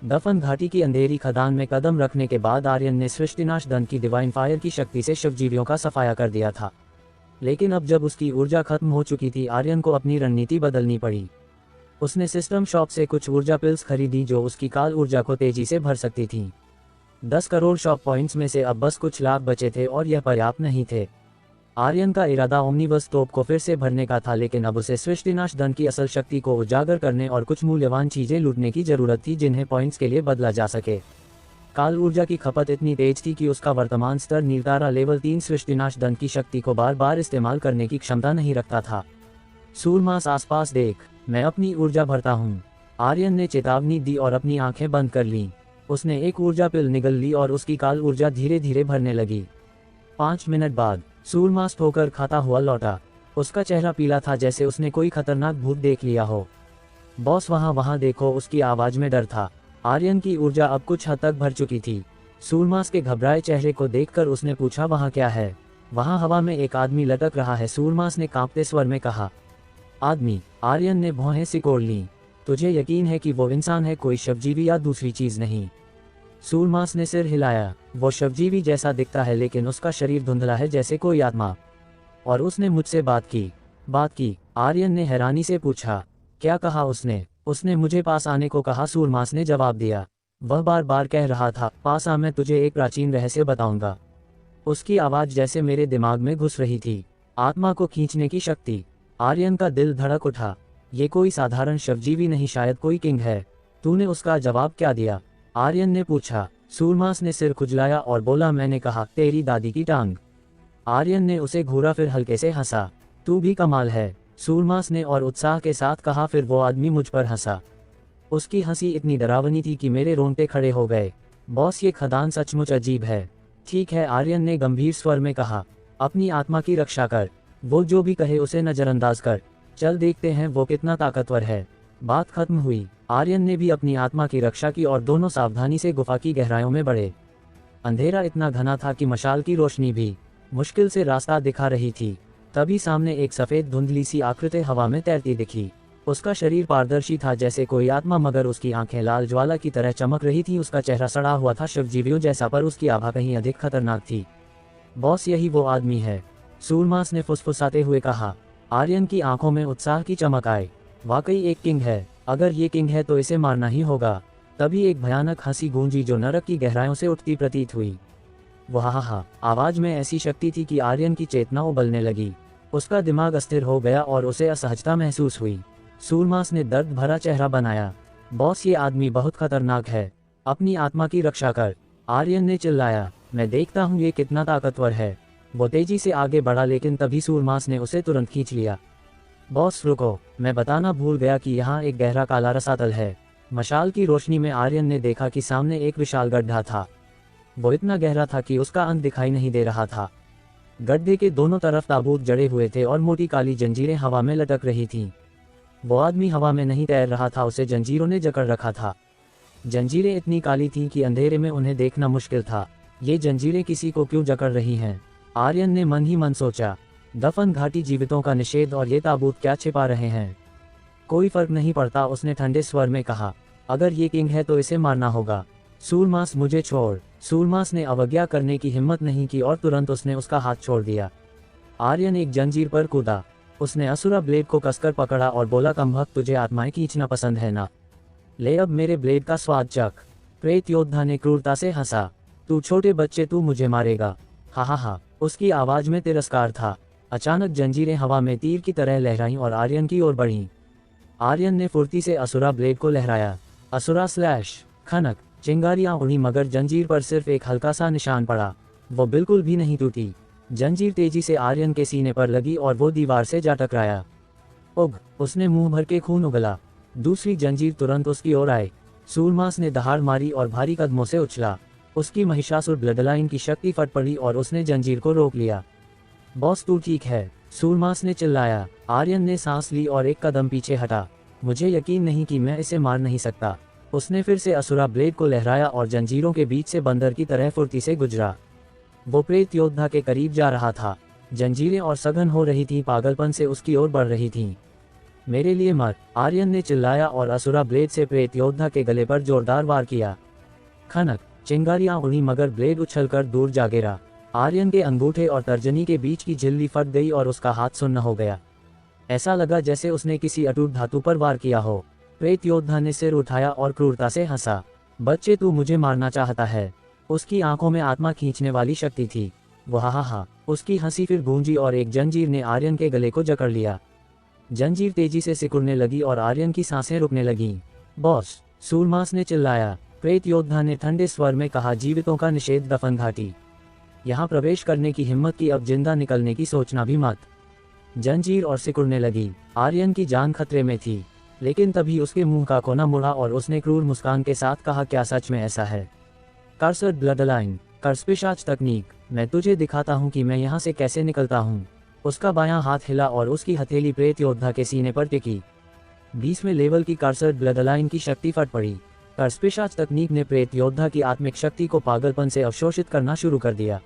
दफन घाटी की अंधेरी खदान में कदम रखने के बाद आर्यन ने सृष्टिनाश दंड की डिवाइन फायर की शक्ति से शिवजीवियों का सफाया कर दिया था। लेकिन अब जब उसकी ऊर्जा खत्म हो चुकी थी, आर्यन को अपनी रणनीति बदलनी पड़ी। उसने सिस्टम शॉप से कुछ ऊर्जा पिल्स खरीदी जो उसकी काल ऊर्जा को तेजी से भर सकती थीं। 10 करोड़ शॉप पॉइंट्स में से अब बस कुछ लाख बचे थे और यह पर्याप्त नहीं थे। आर्यन का इरादा ओमनिवर्स तोप को फिर से भरने का था, लेकिन अब उसे सृष्टिनाश दंड की असल शक्ति को उजागर करने और कुछ मूल्यवान चीजें लूटने की जरूरत थी जिन्हें पॉइंट्स के लिए बदला जा सके। काल ऊर्जा की खपत इतनी तेज थी कि उसका वर्तमान स्तर नीलतारा लेवल 3 सृष्टिनाश दंड की शक्ति को बार बार इस्तेमाल करने की क्षमता नहीं रखता था। सूरमास, आसपास देख, मैं अपनी ऊर्जा भरता हूँ। आर्यन ने चेतावनी दी और अपनी आंखें बंद कर लीं। उसने एक ऊर्जा पिल निगल ली और उसकी काल ऊर्जा धीरे धीरे भरने लगी। 5 मिनट बाद सूरमास ठोकर खाता हुआ लौटा। उसका चेहरा पीला था, जैसे उसने कोई खतरनाक भूत देख लिया हो। बॉस वहाँ देखो, उसकी आवाज में डर था। आर्यन की ऊर्जा अब कुछ हद तक भर चुकी थी। सूरमास के घबराए चेहरे को देखकर उसने पूछा, वहाँ क्या है? वहाँ हवा में एक आदमी लटक रहा है, सूरमास ने कांपते स्वर में कहा। आदमी? आर्यन ने भौहें सिकोड़ लीं। तुझे यकीन है कि वो इंसान है, कोई शिवजीवी या दूसरी चीज नहीं? सूरमास ने सिर हिलाया। वो शिवजीवी जैसा दिखता है, लेकिन उसका शरीर धुंधला है जैसे कोई आत्मा। और उसने मुझसे बात की? आर्यन ने हैरानी से पूछा। क्या कहा उसने? उसने मुझे पास आने को कहा, सूरमास ने जवाब दिया। वह बार बार कह रहा था, पास आ, मैं तुझे एक प्राचीन रहस्य बताऊंगा। उसकी आवाज जैसे मेरे दिमाग में घुस रही थी। आत्मा को खींचने की शक्ति। आर्यन का दिल धड़क उठा। ये कोई साधारण शिवजीवी नहीं, शायद कोई किंग है। तूने उसका जवाब क्या दिया? आर्यन ने पूछा। सूरमास ने सिर खुजलाया और बोला, मैंने कहा तेरी दादी की टांग। आर्यन ने उसे घूरा फिर हल्के से हंसा। तू भी कमाल है, सूरमास ने और उत्साह के साथ कहा। फिर वो आदमी मुझ पर हंसा। उसकी हंसी इतनी डरावनी थी कि मेरे रोंगटे खड़े हो गए। बॉस, ये खदान सचमुच अजीब है। ठीक है, आर्यन ने गंभीर स्वर में कहा, अपनी आत्मा की रक्षा कर। वो जो भी कहे उसे नजरअंदाज कर। चल देखते हैं वो कितना ताकतवर है। बात खत्म हुई। आर्यन ने भी अपनी आत्मा की रक्षा की और दोनों सावधानी से गुफा की गहराइयों में बढ़े। अंधेरा इतना घना था कि मशाल की रोशनी भी मुश्किल से रास्ता दिखा रही थी। तभी सामने एक सफेद धुंधली सी आकृति हवा में तैरती दिखी। उसका शरीर पारदर्शी था जैसे कोई आत्मा, मगर उसकी आंखें लाल ज्वाला की तरह चमक रही थी। उसका चेहरा सड़ा हुआ था शिवजीवियों जैसा, पर उसकी आभा कहीं अधिक खतरनाक थी। बॉस, यही वो आदमी है, सूरमास ने फुसफुसाते हुए कहा। आर्यन की आंखों में उत्साह की चमक आई। वाकई एक किंग है। अगर ये किंग है तो इसे मारना ही होगा। तभी एक भयानक हंसी गूंजी जो नरक की गहराइयों से उठती प्रतीत हुई। वाह, आवाज में ऐसी शक्ति थी कि आर्यन की चेतना उबलने लगी। उसका दिमाग अस्थिर हो गया और उसे असहजता महसूस हुई। सूरमास ने दर्द भरा चेहरा बनाया। बॉस, ये आदमी बहुत खतरनाक है, अपनी आत्मा की रक्षा कर। आर्यन ने चिल्लाया। मैं देखता हूँ ये कितना ताकतवर है। वो तेजी से आगे बढ़ा, लेकिन तभी सूरमास ने उसे तुरंत खींच लिया। बॉस रुको, मैं बताना भूल गया कि यहाँ एक गहरा काला रसातल है। मशाल की रोशनी में आर्यन ने देखा कि सामने एक विशाल गड्ढा था। वो इतना गहरा था कि उसका अंत दिखाई नहीं दे रहा था। गड्ढे के दोनों तरफ ताबूत जड़े हुए थे और मोटी काली जंजीरें हवा में लटक रही थीं। वो आदमी हवा में नहीं तैर रहा था, उसे जंजीरों ने जकड़ रखा था। जंजीरें इतनी काली थीं कि अंधेरे में उन्हें देखना मुश्किल था। ये जंजीरें किसी को क्यों जकड़ रही हैं? आर्यन ने मन ही मन सोचा। दफन घाटी जीवितों का निषेध और ये ताबूत क्या छिपा रहे हैं? कोई फर्क नहीं पड़ता, उसने ठंडे स्वर में कहा। अगर ये किंग है तो इसे मारना होगा। सूरमास, मुझे छोड़। सूरमास ने अवज्ञा करने की हिम्मत नहीं की और तुरंत उसने उसका हाथ छोड़ दिया। आर्यन एक जंजीर पर कूदा। उसने असुरा ब्लेड को कसकर पकड़ा और बोला, कमबख्त, तुझे आत्माएं खींचना पसंद है ना? ले अब मेरे ब्लेड का स्वाद चख। प्रेत योद्धा ने क्रूरता से हंसा। तू छोटे बच्चे, तू मुझे मारेगा? हा। उसकी आवाज में तिरस्कार था। अचानक जंजीरें हवा में तीर की तरह लहराईं और आर्यन की ओर बढ़ीं। आर्यन ने फुर्ती से असुरा ब्लेड को लहराया। असुरा स्लैश। खनक, चिंगारियां उड़ी, मगर जंजीर पर सिर्फ एक हल्का सा निशान पड़ा। वो बिल्कुल भी नहीं टूटी। जंजीर तेजी से आर्यन के सीने पर लगी और वो दीवार से जा टकराया। उग, उसने मुंह भर के खून उगला। दूसरी जंजीर तुरंत उसकी ओर आई। सूरमास ने दहाड़ मारी और भारी कदमों से उछला। उसकी महिषासुर ब्लडलाइन की शक्ति फट पड़ी और उसने जंजीर को रोक लिया। बॉस, तू ठीक है? सूरमास ने चिल्लाया। आर्यन ने सांस ली और एक कदम पीछे हटा। मुझे यकीन नहीं कि मैं इसे मार नहीं सकता। उसने फिर से असुरा ब्लेड को लहराया और जंजीरों के बीच से बंदर की तरह फुर्ती से गुजरा। वो प्रेत योद्धा के करीब जा रहा था। जंजीरें और सघन हो रही थीं, पागलपन से उसकी ओर बढ़ रही थीं। मेरे लिए मर, आर्यन ने चिल्लाया और असुरा ब्लेड से प्रेत योद्धा के गले पर जोरदार वार किया। खनक, चिंगारियां उड़ी, मगर ब्लेड उछलकर दूर जा गिरा। आर्यन के अंगूठे और तर्जनी के बीच की झिल्ली फट गई और उसका हाथ सुन्न हो गया। ऐसा लगा जैसे उसने किसी अटूट धातु पर वार किया हो। प्रेत योद्धा ने सिर उठाया और क्रूरता से हंसा। बच्चे, तू मुझे मारना चाहता है? उसकी आंखों में आत्मा खींचने वाली शक्ति थी। वाह, उसकी हंसी फिर गूंजी और एक जंजीर ने आर्यन के गले को जकड़ लिया। जंजीर तेजी से सिकुड़ने लगी और आर्यन की सांसें रुकने लगीं। बॉस, सूरमास ने चिल्लाया। प्रेत योद्धा ने ठंडे स्वर में कहा, जीवितों का निषेध दफन घाटी। यहाँ प्रवेश करने की हिम्मत की, अब जिंदा निकलने की सोचना भी मत। जंजीर और सिकुड़ने लगी। आर्यन की जान खतरे में थी, लेकिन तभी उसके मुंह का कोना मुड़ा और उसने क्रूर मुस्कान के साथ कहा, क्या सच में ऐसा है? कर्सड ब्लडलाइन, कर्सपिशाच तकनीक, मैं तुझे दिखाता हूँ कि मैं यहाँ से कैसे निकलता हूँ। उसका बायां हाथ हिला और उसकी हथेली प्रेत योद्धा के सीने पर टिकी। 20वें लेवल की कर्सड ब्लडलाइन की शक्ति फट पड़ी। कर्सपिशाच तकनीक ने प्रेत योद्धा की आत्मिक शक्ति को पागलपन से अवशोषित करना शुरू कर दिया।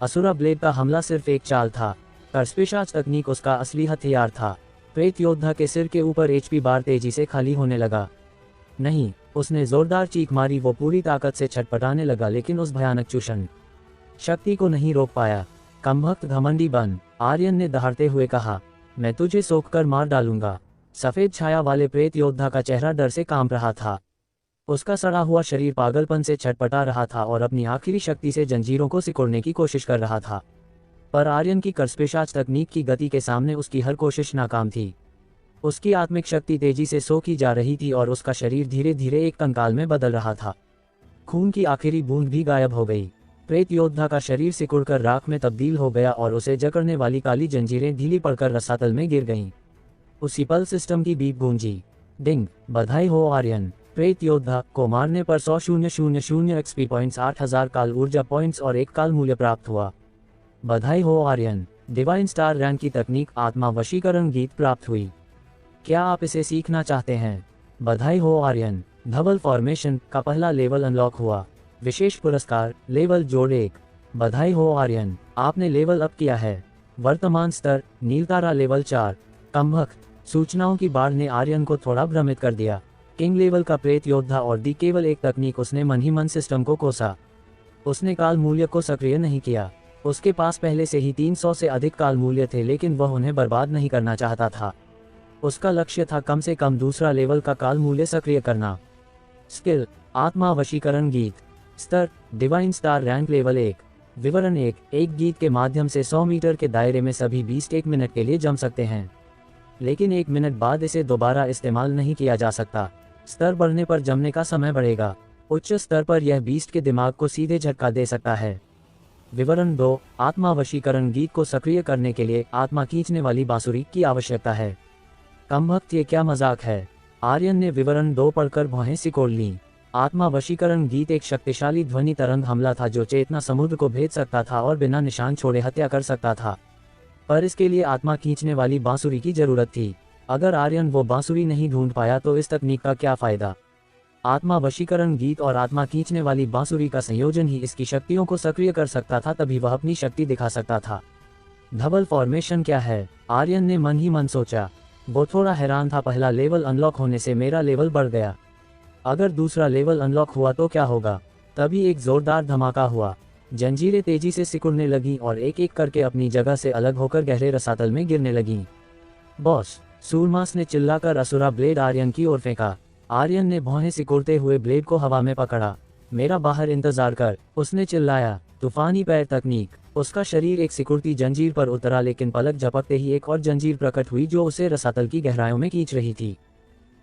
असुरा ब्लेड का हमला सिर्फ एक चाल था। कर्सपिशाच तकनीक उसका असली हथियार था। प्रेत योद्धा के सिर के ऊपर एचपी बार तेजी से खाली होने लगा। नहीं, उसने जोरदार चीख मारी। वो पूरी ताकत से छटपटाने लगा, लेकिन उस भयानक चूषण शक्ति को नहीं रोक पाया। कमबख्त, घमंडी बन, आर्यन ने दहाड़ते हुए कहा। मैं तुझे सोखकर मार डालूंगा। सफेद छाया वाले प्रेत योद्धा का चेहरा डर से कांप रहा था। उसका सड़ा हुआ शरीर पागलपन से छटपटा रहा था और अपनी आखिरी शक्ति से जंजीरों को सिकोड़ने की कोशिश कर रहा था। पर आर्यन की कर्सपिशाच तकनीक की गति के सामने उसकी हर कोशिश नाकाम थी। उसकी आत्मिक शक्ति तेजी से सोखी जा रही थी और उसका शरीर धीरे धीरे एक कंकाल में बदल रहा था। खून की आखिरी बूंद भी गायब हो गई। प्रेत योद्धा का शरीर सिकुड़कर राख में तब्दील हो गया और उसे जकड़ने वाली काली जंजीरें ढीली पड़कर रसातल में गिर गईं। उसी पल सिस्टम की बीप गूंजी। डिंग, बधाई हो आर्यन, प्रेत योद्धा को मारने पर 100,000 एक्सपी पॉइंट्स, 8000 काल ऊर्जा पॉइंट्स और 1 काल मूल्य प्राप्त हुआ। बधाई हो आर्यन, डिवाइन स्टार रैंक की तकनीक आत्मा वशीकरण गीत प्राप्त हुई। क्या आप इसे सीखना चाहते हैं? बधाई हो आर्यन, धवल फॉर्मेशन का पहला लेवल अनलॉक हुआ। विशेष पुरस्कार लेवल जोड़ 1। बधाई हो आर्यन, आपने लेवल अप किया है। वर्तमान स्तर नीलतारा लेवल 4। कमभक्त, सूचनाओं की बाढ़ ने आर्यन को थोड़ा भ्रमित कर दिया। किंग लेवल का प्रेत योद्धा और दी केवल एक तकनीक, उसने मन ही मन सिस्टम को कोसा। उसने काल मूल्य को सक्रिय नहीं किया। उसके पास पहले से ही 300 से अधिक काल मूल्य थे, लेकिन वह उन्हें बर्बाद नहीं करना चाहता था। उसका लक्ष्य था कम से कम दूसरा लेवल का काल मूल्य सक्रिय करना। स्किल आत्मा वशीकरण गीत। स्तर डिवाइन स्टार रैंक लेवल 1। विवरण 1 गीत के माध्यम से 100 मीटर के दायरे में सभी बीस्ट 1 मिनट के लिए जम सकते हैं, लेकिन 1 मिनट बाद इसे दोबारा इस्तेमाल नहीं किया जा सकता। स्तर बढ़ने पर जमने का समय बढ़ेगा। उच्च स्तर पर यह बीस्ट के दिमाग को सीधे झटका दे सकता है। विवरण 2 आत्मा वशीकरण गीत को सक्रिय करने के लिए आत्मा खींचने वाली बांसुरी की आवश्यकता है। कमभक्त, ये क्या मजाक है? आर्यन ने विवरण 2 पढ़कर भौहें सिकोड़ लीं। आत्मा वशीकरण गीत एक शक्तिशाली ध्वनि तरंग हमला था जो चेतना समुद्र को भेद सकता था और बिना निशान छोड़े हत्या कर सकता था, पर इसके लिए आत्मा खींचने वाली बांसुरी की जरूरत थी। अगर आर्यन वो बांसुरी नहीं ढूंढ पाया तो इस तकनीक का क्या फायदा? आत्मा वशीकरण गीत और आत्मा खींचने वाली बांसुरी का संयोजन ही इसकी शक्तियों को सक्रिय कर सकता था, तभी वह अपनी शक्ति दिखा सकता था। धवल फॉर्मेशन क्या है? आर्यन ने मन ही मन सोचा। वो थोड़ा हैरान था, पहला लेवल अनलॉक होने से मेरा लेवल बढ़ गया। अगर दूसरा लेवल अनलॉक हुआ तो क्या होगा? तभी एक जोरदार धमाका हुआ। जंजीरें तेजी से सिकुड़ने लगीं और एक एक करके अपनी जगह से अलग होकर गहरे रसातल में गिरने लगीं। बॉस, सूरमास ने चिल्लाकर असुरा ब्लेड आर्यन की ओर फेंका। आर्यन ने भौहें सिकुड़ते हुए ब्लेड को हवा में पकड़ा। मेरा बाहर इंतजार कर, उसने चिल्लाया। तूफानी पैर तकनीक। उसका शरीर एक सिकुड़ती जंजीर पर उतरा, लेकिन पलक झपकते ही एक और जंजीर प्रकट हुई जो उसे रसातल की गहराइयों में खींच रही थी।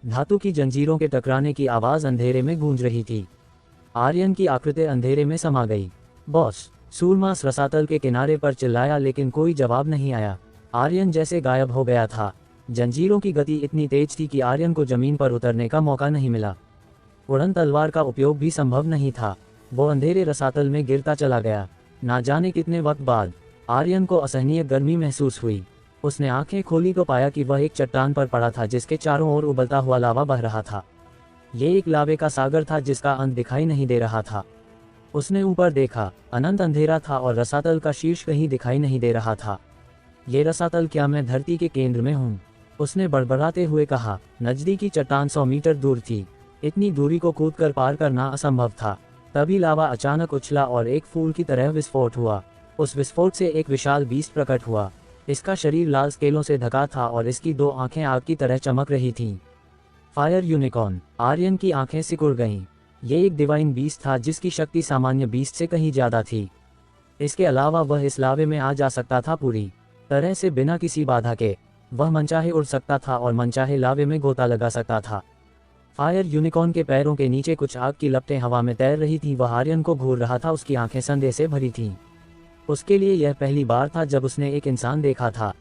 धातु की जंजीरों के टकराने की आवाज अंधेरे में गूंज रही थी। आर्यन की आकृति अंधेरे में समा गई। बॉस, सूरमास रसातल के किनारे पर चिल्लाया, लेकिन कोई जवाब नहीं आया। आर्यन जैसे गायब हो गया था। जंजीरों की गति इतनी तेज थी कि आर्यन को जमीन पर उतरने का मौका नहीं मिला। उड़न तलवार का उपयोग भी संभव नहीं था। वो अंधेरे रसातल में गिरता चला गया। ना जाने कितने वक्त बाद आर्यन को असहनीय गर्मी महसूस हुई। उसने आंखें खोली तो पाया कि वह एक चट्टान पर पड़ा था जिसके चारों ओर उबलता हुआ लावा बह रहा था। ये एक लावे का सागर था जिसका अंत दिखाई नहीं दे रहा था। उसने ऊपर देखा, अनंत अंधेरा था और रसातल का शीर्ष कहीं दिखाई नहीं दे रहा था। ये रसातल, क्या मैं धरती के केंद्र में हूँ? उसने बड़बड़ाते हुए कहा। नजदीकी चट्टान 100 मीटर दूर थी। इतनी दूरी को कूदकर पार करना असंभव था। तभी लावा अचानक उछला और एक फूल की तरह विस्फोट हुआ। उस विस्फोट से एक विशाल बीस्ट प्रकट हुआ। इसका शरीर लाल स्केलों से ढका था और इसकी 2 आंखें आग की तरह चमक रही थीं। Fire unicorn. आर्यन की आंखें सिकुड़ गईं। ये एक डिवाइन बीस्ट था जिसकी शक्ति सामान्य बीस्ट से कहीं ज्यादा थी। इसके अलावा वह इस लावे में आ जा सकता था पूरी तरह से बिना किसी बाधा के। वह मनचाहे उड़ सकता था और मनचाहे लावे में गोता लगा सकता था। फायर यूनिकॉर्न के पैरों के नीचे कुछ आग की लपटें हवा में तैर रही थीं। वह आर्यन को घूर रहा था। उसकी आंखें संदेह से भरी थीं। उसके लिए यह पहली बार था जब उसने एक इंसान देखा था।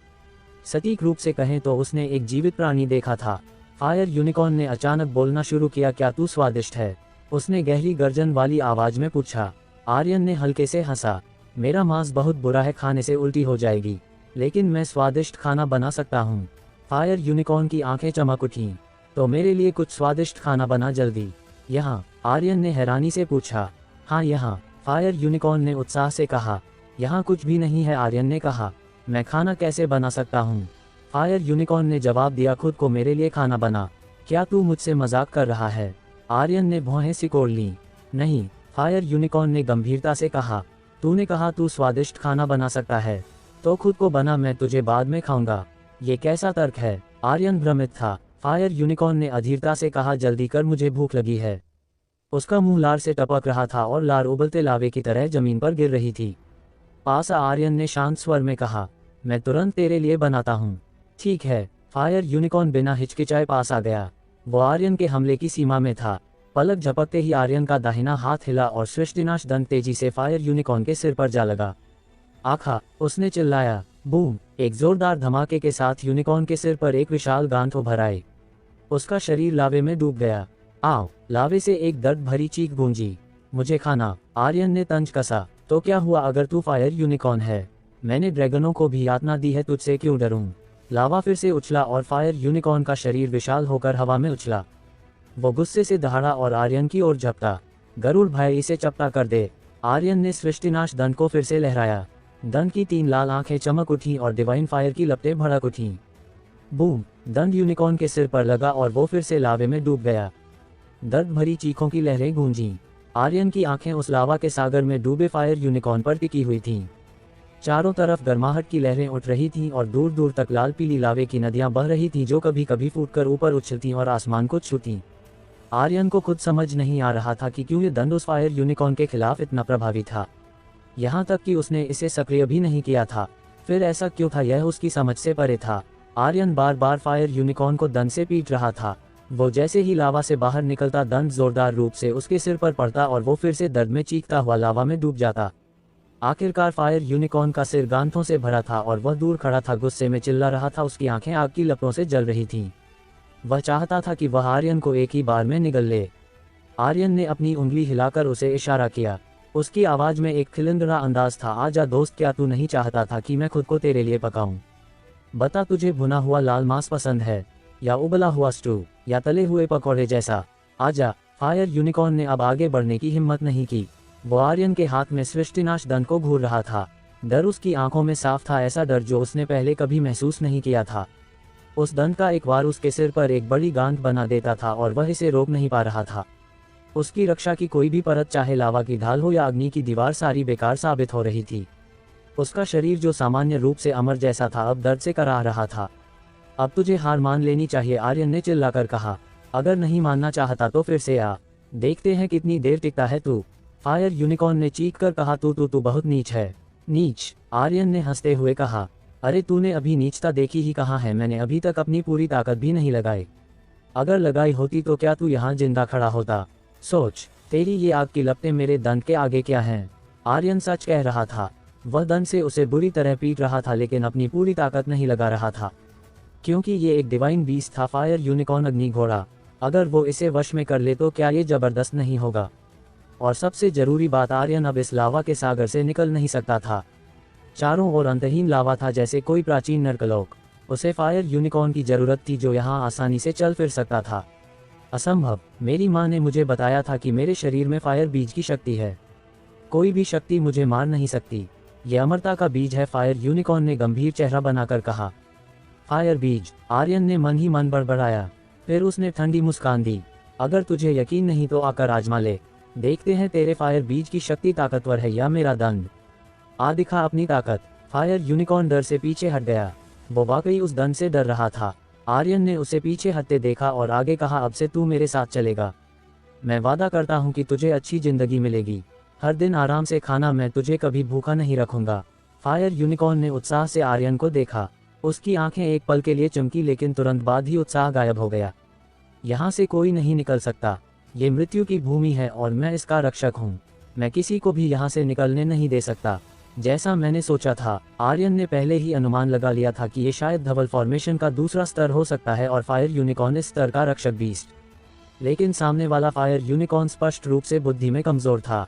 सटीक रूप से कहें तो उसने एक जीवित प्राणी देखा था। फायर यूनिकॉर्न ने अचानक बोलना शुरू किया। क्या तू स्वादिष्ट है? उसने गहरी गर्जन वाली आवाज में पूछा। आर्यन ने हल्के से हंसा। मेरा मांस बहुत बुरा है, खाने से उल्टी हो जाएगी, लेकिन मैं स्वादिष्ट खाना बना सकता हूँ। फायर यूनिकॉर्न की आंखें चमक उठीं। तो मेरे लिए कुछ स्वादिष्ट खाना बना जल्दी। यहाँ? आर्यन ने हैरानी से पूछा। हाँ यहाँ, फायर यूनिकॉर्न ने उत्साह से कहा। यहाँ कुछ भी नहीं है, आर्यन ने कहा। मैं खाना कैसे बना सकता हूँ? फायर यूनिकॉर्न ने जवाब दिया। खुद को मेरे लिए खाना बना। क्या तू मुझसे मजाक कर रहा है? आर्यन ने भौहें सिकोड़ लीं। नहीं, फायर यूनिकॉर्न ने गंभीरता से कहा। तूने कहा तू स्वादिष्ट खाना बना सकता है, तो खुद को बना, मैं तुझे बाद में खाऊंगा। ये कैसा तर्क है? आर्यन भ्रमित था। फायर यूनिकॉर्न ने अधीरता से कहा, जल्दी कर, मुझे भूख लगी है। उसका मुंह लार से टपक रहा था और लार उबलते लावे की तरह जमीन पर गिर रही थी। पास आर्यन ने शांत स्वर में कहा, मैं तुरंत तेरे लिए बनाता हूँ। ठीक है, फायर यूनिकॉर्न बिना हिचकिचाए पास आ गया। वो आर्यन के हमले की सीमा में था। पलक झपकते ही आर्यन का दाहिना हाथ हिला और सृष्टिनाश दंड तेजी से फायर यूनिकॉर्न के सिर पर जा लगा। आखा, उसने चिल्लाया। बूम! एक जोरदार धमाके के साथ यूनिकॉर्न के सिर पर एक विशाल गांठ उभर आई। उसका शरीर लावे में डूब गया। आओ! लावे से एक दर्द भरी चीख गूंजी। मुझे खाना! आर्यन ने तंज कसा। तो क्या हुआ अगर तू फायर यूनिकॉर्न है? मैंने ड्रैगनों को भी यातना दी है, तुझसे क्यों डरूं? लावा फिर से उछला और फायर यूनिकॉर्न का शरीर विशाल होकर हवा में उछला। वो गुस्से से दहाड़ा और आर्यन की ओर झपटा। गरुड़ भाई, इसे चपटा कर दे। आर्यन ने सृष्टिनाश दंड को फिर से लहराया। दंड की 3 लाल आंखें चमक उठी और डिवाइन फायर की लपटें भड़क उठीं। बूम! दंड यूनिकॉर्न के सिर पर लगा और वो फिर से लावे में डूब गया। दर्द भरी चीखों की लहरें गूंजीं। आर्यन की आंखें उस लावा के सागर में डूबे फायर यूनिकॉर्न पर टिकी हुई थीं। चारों तरफ गर्माहट की लहरें उठ रही थीं और दूर दूर तक लाल पीली लावे की नदियां बह रही थीं, जो कभी कभी फूटकर ऊपर उछलती और आसमान को छूतीं। आर्यन को खुद समझ नहीं आ रहा था कि क्यों ये दंड उस फायर यूनिकॉर्न के खिलाफ इतना प्रभावी था। यहाँ तक कि उसने इसे सक्रिय भी नहीं किया था। फिर ऐसा क्यों था, यह उसकी समझ से परे था। आर्यन बार बार फायर यूनिकॉर्न को दंड से पीट रहा था। वो जैसे ही लावा से बाहर निकलता, दंड जोरदार रूप से उसके सिर पर पड़ता और वो फिर से दर्द में चीखता हुआ लावा में डूब जाता। आखिरकार फायर यूनिकॉर्न का सिर गांठों से भरा था और वह दूर खड़ा था, गुस्से में चिल्ला रहा था। उसकी आंखें आग की लपटों से जल रही थीं। वह चाहता था कि वह आर्यन को एक ही बार में निगल ले। आर्यन ने अपनी उंगली हिलाकर उसे इशारा किया। उसकी आवाज में एक खिलंदड़ा अंदाज था। आजा दोस्त, क्या तू नहीं चाहता था कि मैं खुद को तेरे लिए पकाऊं? बता, तुझे भुना हुआ लाल मांस पसंद है या उबला हुआ स्टू या तले हुए पकौड़े जैसा? आजा। फायर यूनिकॉर्न ने अब आगे बढ़ने की हिम्मत नहीं की। वो आर्यन के हाथ में सृष्टिनाश दंड को घूर रहा था। डर उसकी आंखों में साफ था, ऐसा डर जो उसने पहले कभी महसूस नहीं किया था। उस दंड का एक वार उसके सिर पर एक बड़ी गांठ बना देता था और वह इसे रोक नहीं पा रहा था। उसकी रक्षा की कोई भी परत, चाहे लावा की ढाल हो या अग्नि की दीवार, सारी बेकार साबित हो रही थी। उसका शरीर जो सामान्य रूप से अमर जैसा था, अब दर्द से कराह रहा था। अब तुझे हार मान लेनी चाहिए, आर्यन ने चिल्लाकर कहा। अगर नहीं मानना चाहता तो फिर से आ, देखते हैं कितनी देर टिकता है तू। फायर यूनिकॉर्न ने चीख कर कहा। तू बहुत नीच है। नीच? आर्यन ने हंसते हुए कहा। अरे तूने अभी नीचता देखी ही कहाँ है? मैंने अभी तक अपनी पूरी ताकत भी नहीं लगाई। अगर लगाई होती तो क्या तू यहाँ जिंदा खड़ा होता? सोच, तेरी ये आग की लपटें मेरे दंड के आगे क्या हैं? आर्यन सच कह रहा था। वह दंड से उसे बुरी तरह पीट रहा था, लेकिन अपनी पूरी ताकत नहीं लगा रहा था, क्योंकि ये एक डिवाइन बीस्ट था, फायर यूनिकॉर्न, अग्नि घोड़ा। अगर वो इसे वश में कर ले तो क्या ये जबरदस्त नहीं होगा? और सबसे जरूरी बात, आर्यन अब इस लावा के सागर से निकल नहीं सकता था। चारों ओर अंतहीन लावा था, जैसे कोई प्राचीन नरकलोक। उसे फायर यूनिकॉर्न की जरूरत थी जो यहाँ आसानी से चल फिर सकता था। असंभव। मेरी माँ ने मुझे बताया था कि मेरे शरीर में फायर बीज की शक्ति है। कोई भी शक्ति मुझे मार नहीं सकती। यह अमरता का बीज है, फायर यूनिकॉर्न ने गंभीर चेहरा बनाकर कहा। फायर बीज? आर्यन ने मन ही मन बड़बड़ाया। फिर उसने ठंडी मुस्कान दी। अगर तुझे यकीन नहीं तो आकर आजमा ले, देखते हैं तेरे फायर बीज की शक्ति ताकतवर है या मेरा दंड। आ दिखा अपनी ताकत। फायर यूनिकॉर्न डर से पीछे हट गया। वो वाकई उस दंड से डर रहा था। आर्यन ने उसे पीछे हटते देखा और आगे कहा, अब से तू मेरे साथ चलेगा। मैं वादा करता हूँ कि तुझे अच्छी जिंदगी मिलेगी। हर दिन आराम से खाना, मैं तुझे कभी भूखा नहीं रखूंगा। फायर यूनिकॉर्न ने उत्साह से आर्यन को देखा। उसकी आंखें एक पल के लिए चमकी, लेकिन तुरंत बाद ही उत्साह गायब हो गया। यहाँ से कोई नहीं निकल सकता। ये मृत्यु की भूमि है और मैं इसका रक्षक हूँ। मैं किसी को भी यहाँ से निकलने नहीं दे सकता। जैसा मैंने सोचा था, आर्यन ने पहले ही अनुमान लगा लिया था कि ये शायद धवल फॉर्मेशन का दूसरा स्तर हो सकता है और फायर यूनिकॉर्न इस स्तर का रक्षक बीस्ट। लेकिन सामने वाला फायर यूनिकॉर्न स्पष्ट रूप से बुद्धि में कमजोर था।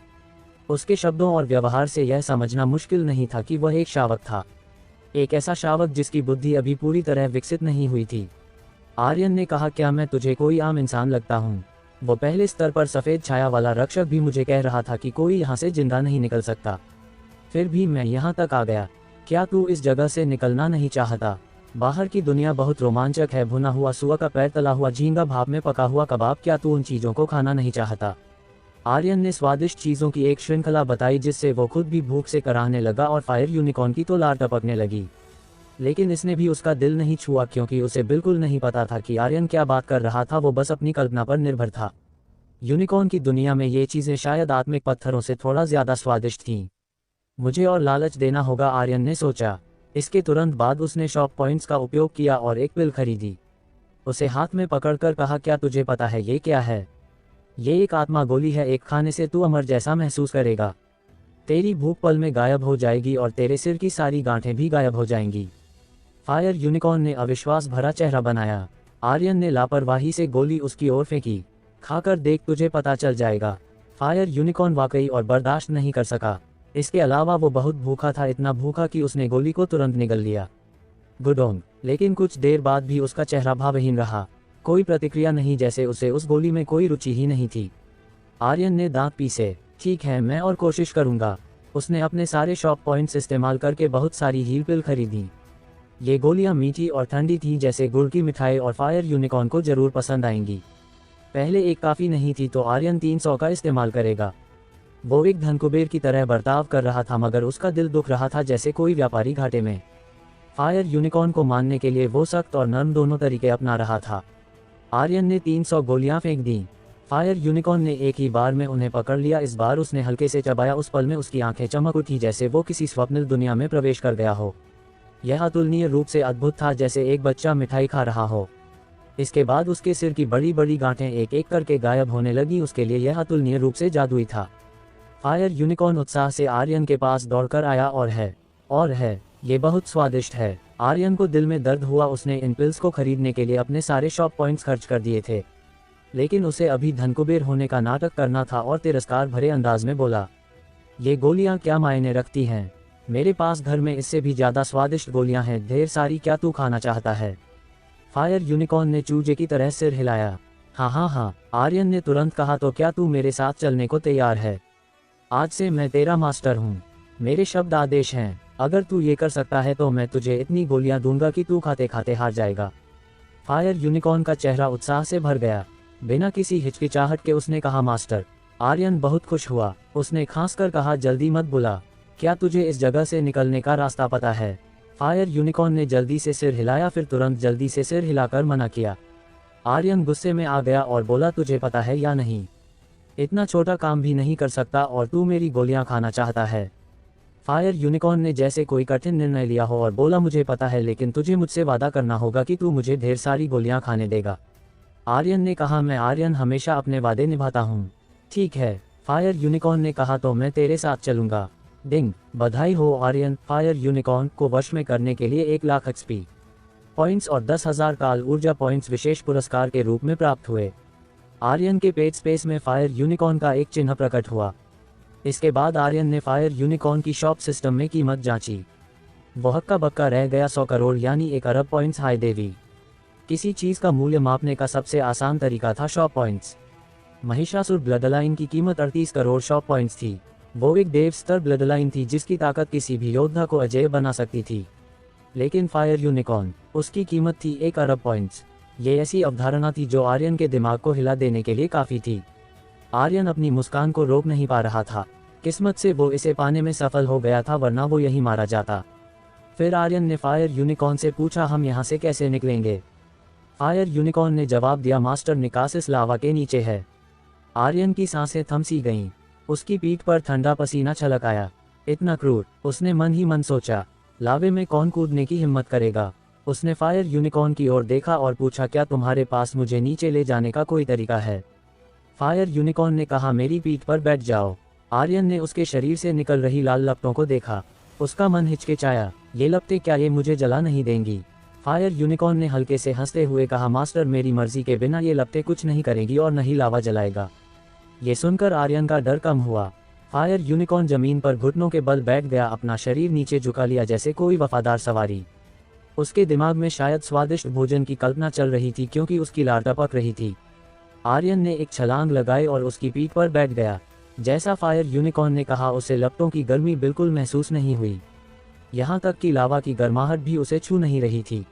उसके शब्दों और व्यवहार से यह समझना मुश्किल नहीं था कि वह एक शावक था, एक ऐसा शावक जिसकी बुद्धि अभी पूरी तरह विकसित नहीं हुई थी। आर्यन ने कहा, क्या मैं तुझे कोई आम इंसान लगता हूँ? वो पहले स्तर पर सफ़ेद छाया वाला रक्षक भी मुझे कह रहा था कि कोई यहाँ से जिंदा नहीं निकल सकता। फिर भी मैं यहाँ तक आ गया। क्या तू इस जगह से निकलना नहीं चाहता? बाहर की दुनिया बहुत रोमांचक है। भुना हुआ सुअर का पैर, तला हुआ झींगा, भाप में पका हुआ कबाब, क्या तू उन चीज़ों को खाना नहीं चाहता? आर्यन ने स्वादिष्ट चीज़ों की एक श्रृंखला बताई, जिससे वो खुद भी भूख से कराहने लगा और फायर यूनिकॉर्न की तो लार टपकने लगी। लेकिन इसने भी उसका दिल नहीं छुआ, क्योंकि उसे बिल्कुल नहीं पता था कि आर्यन क्या बात कर रहा था। वो बस अपनी कल्पना पर निर्भर था। यूनिकॉर्न की दुनिया में ये चीज़ें शायद आत्मिक पत्थरों से थोड़ा ज्यादा स्वादिष्ट थीं। मुझे और लालच देना होगा, आर्यन ने सोचा। इसके तुरंत बाद उसने शॉप पॉइंट्स का उपयोग किया और एक पिल खरीदी। उसे हाथ में पकड़कर कहा, क्या तुझे पता है ये क्या है? ये एक आत्मा गोली है, एक खाने से तू अमर जैसा महसूस करेगा। तेरी भूख पल में गायब हो जाएगी और तेरे सिर की सारी गांठें भी गायब हो जाएंगी। फायर यूनिकॉर्न ने अविश्वास भरा चेहरा बनाया। आर्यन ने लापरवाही से गोली उसकी ओर फेंकी। खाकर देख, तुझे पता चल जाएगा। फायर यूनिकॉर्न वाकई और बर्दाश्त नहीं कर सका। इसके अलावा वो बहुत भूखा था, इतना भूखा कि उसने गोली को तुरंत निगल लिया। गुडोंग। लेकिन कुछ देर बाद भी उसका चेहरा भावहीन रहा, कोई प्रतिक्रिया नहीं, जैसे उसे उस गोली में कोई रुचि ही नहीं थी। आर्यन ने दांत पीसे। ठीक है, मैं और कोशिश करूंगा। उसने अपने सारे शॉप पॉइंट्स इस्तेमाल करके बहुत सारी हील पिल खरीदी। ये गोलियां मीठी और ठंडी थी जैसे गुड़ की मिठाई, और फायर यूनिकॉर्न को जरूर पसंद आएंगी। पहले एक काफ़ी नहीं थी तो आर्यन 300 का इस्तेमाल करेगा। वो एक धनकुबेर की तरह बर्ताव कर रहा था, मगर उसका दिल दुख रहा था जैसे कोई व्यापारी घाटे में। फायर यूनिकॉर्न को मारने के लिए वो सख्त और नर्म दोनों तरीके अपना रहा था। आर्यन ने 300 गोलियां फेंक दी। फायर यूनिकॉर्न ने एक ही बार में उन्हें पकड़ लिया। इस बार उसने हल्के से चबाया। उस पल में उसकी आंखें चमक उठी जैसे वो किसी स्वप्निल दुनिया में प्रवेश कर गया हो। यह अतुलनीय रूप से अद्भुत था, जैसे एक बच्चा मिठाई खा रहा हो। इसके बाद उसके सिर की बड़ी बड़ी गांठें एक एक करके गायब होने लगी। उसके लिए यह अतुलनीय रूप से जादुई था। फायर यूनिकॉर्न उत्साह से आर्यन के पास दौड़कर आया। और है, ये बहुत स्वादिष्ट है। आर्यन को दिल में दर्द हुआ। उसने इन पिल्स को खरीदने के लिए अपने सारे शॉप पॉइंट्स खर्च कर दिए थे, लेकिन उसे अभी धनकुबेर होने का नाटक करना था और तिरस्कार भरे अंदाज में बोला, ये गोलियां क्या मायने रखती हैं? मेरे पास घर में इससे भी ज़्यादा स्वादिष्ट गोलियां हैं, ढेर सारी। क्या तू खाना चाहता है? फायर यूनिकॉर्न ने चूजे की तरह सिर हिलाया। हाँ हाँ हाँ, आर्यन ने तुरंत कहा। तो क्या तू मेरे साथ चलने को तैयार है? आज से मैं तेरा मास्टर हूँ। मेरे शब्द आदेश हैं। अगर तू ये कर सकता है तो मैं तुझे इतनी गोलियां दूंगा कि तू खाते खाते हार जाएगा। फायर यूनिकॉर्न का चेहरा उत्साह से भर गया। बिना किसी हिचकिचाहट के उसने कहा, मास्टर। आर्यन बहुत खुश हुआ। उसने खांसकर कहा, जल्दी मत बुला। क्या तुझे इस जगह से निकलने का रास्ता पता है? फायर यूनिकॉर्न ने जल्दी से सिर हिलाया, फिर तुरंत जल्दी से सिर हिलाकर मना किया। आर्यन गुस्से में आ गया और बोला, तुझे पता है या नहीं, इतना छोटा काम भी नहीं कर सकता और तू मेरी गोलियां खाना चाहता है। फायर यूनिकॉर्न ने जैसे कोई कठिन निर्णय लिया हो और बोला, मुझे पता है, लेकिन तुझे मुझसे वादा करना होगा कि तू मुझे ढेर सारी गोलियां खाने देगा। आर्यन ने कहा, मैं आर्यन हमेशा अपने वादे निभाता हूँ। ठीक है, फायर यूनिकॉर्न ने कहा, तो मैं तेरे साथ चलूंगा। डिंग, बधाई हो आर्यन। फायर यूनिकॉर्न को वश में करने के लिए 1,00,000 XP पॉइंट्स और 10,000 काल ऊर्जा पॉइंट्स विशेष पुरस्कार के रूप में प्राप्त हुए। आर्यन के पेट स्पेस में फायर यूनिकॉर्न का एक चिन्ह प्रकट हुआ। इसके बाद आर्यन ने फायर यूनिकॉर्न की शॉप सिस्टम में कीमत जांची। वो हक्का बक्का रह गया। 100 करोड़ यानी 1 अरब पॉइंट्स। हाय देवी, किसी चीज़ का मूल्य मापने का सबसे आसान तरीका था शॉप पॉइंट्स। महिषासुर ब्लडलाइन की कीमत 38 करोड़ शॉप पॉइंट्स थी। वो एक देव स्तर ब्लडलाइन थी जिसकी ताकत किसी भी योद्धा को अजेय बना सकती थी। लेकिन फायर यूनिकॉर्न, उसकी कीमत थी 1 अरब पॉइंट्स। ये ऐसी अवधारणा थी जो आर्यन के दिमाग को हिला देने के लिए काफ़ी थी। आर्यन अपनी मुस्कान को रोक नहीं पा रहा था। किस्मत से वो इसे पाने में सफल हो गया था, वरना वो यहीं मारा जाता। फिर आर्यन ने फायर यूनिकॉर्न से पूछा, हम यहाँ से कैसे निकलेंगे? फायर यूनिकॉर्न ने जवाब दिया, मास्टर, निकास इस लावा के नीचे है। आर्यन की सांसें थम सी गईं। उसकी पीठ पर ठंडा पसीना छलक आया। इतना क्रूर, उसने मन ही मन सोचा। लावे में कौन कूदने की हिम्मत करेगा? उसने फायर यूनिकॉर्न की ओर देखा और पूछा, क्या तुम्हारे पास मुझे नीचे ले जाने का कोई तरीका है? फायर यूनिकॉर्न ने कहा, मेरी पीठ पर बैठ जाओ। आर्यन ने उसके शरीर से निकल रही लाल लपटों को देखा। उसका मन हिचकिचाया। ये लपटें क्या ये मुझे जला नहीं देंगी? फायर यूनिकॉर्न ने हल्के से हंसते हुए कहा, मास्टर, मेरी मर्जी के बिना ये लपटें कुछ नहीं करेंगी और न ही लावा जलाएगा। ये सुनकर आर्यन का डर कम हुआ। फायर यूनिकॉर्न जमीन पर घुटनों के बल बैठ गया, अपना शरीर नीचे झुका लिया जैसे कोई वफादार सवारी। उसके दिमाग में शायद स्वादिष्ट भोजन की कल्पना चल रही थी, क्योंकि उसकी लार टपक रही थी। आर्यन ने एक छलांग लगाई और उसकी पीठ पर बैठ गया। जैसा फायर यूनिकॉर्न ने कहा, उसे लपटों की गर्मी बिल्कुल महसूस नहीं हुई। यहाँ तक कि लावा की गर्माहट भी उसे छू नहीं रही थी।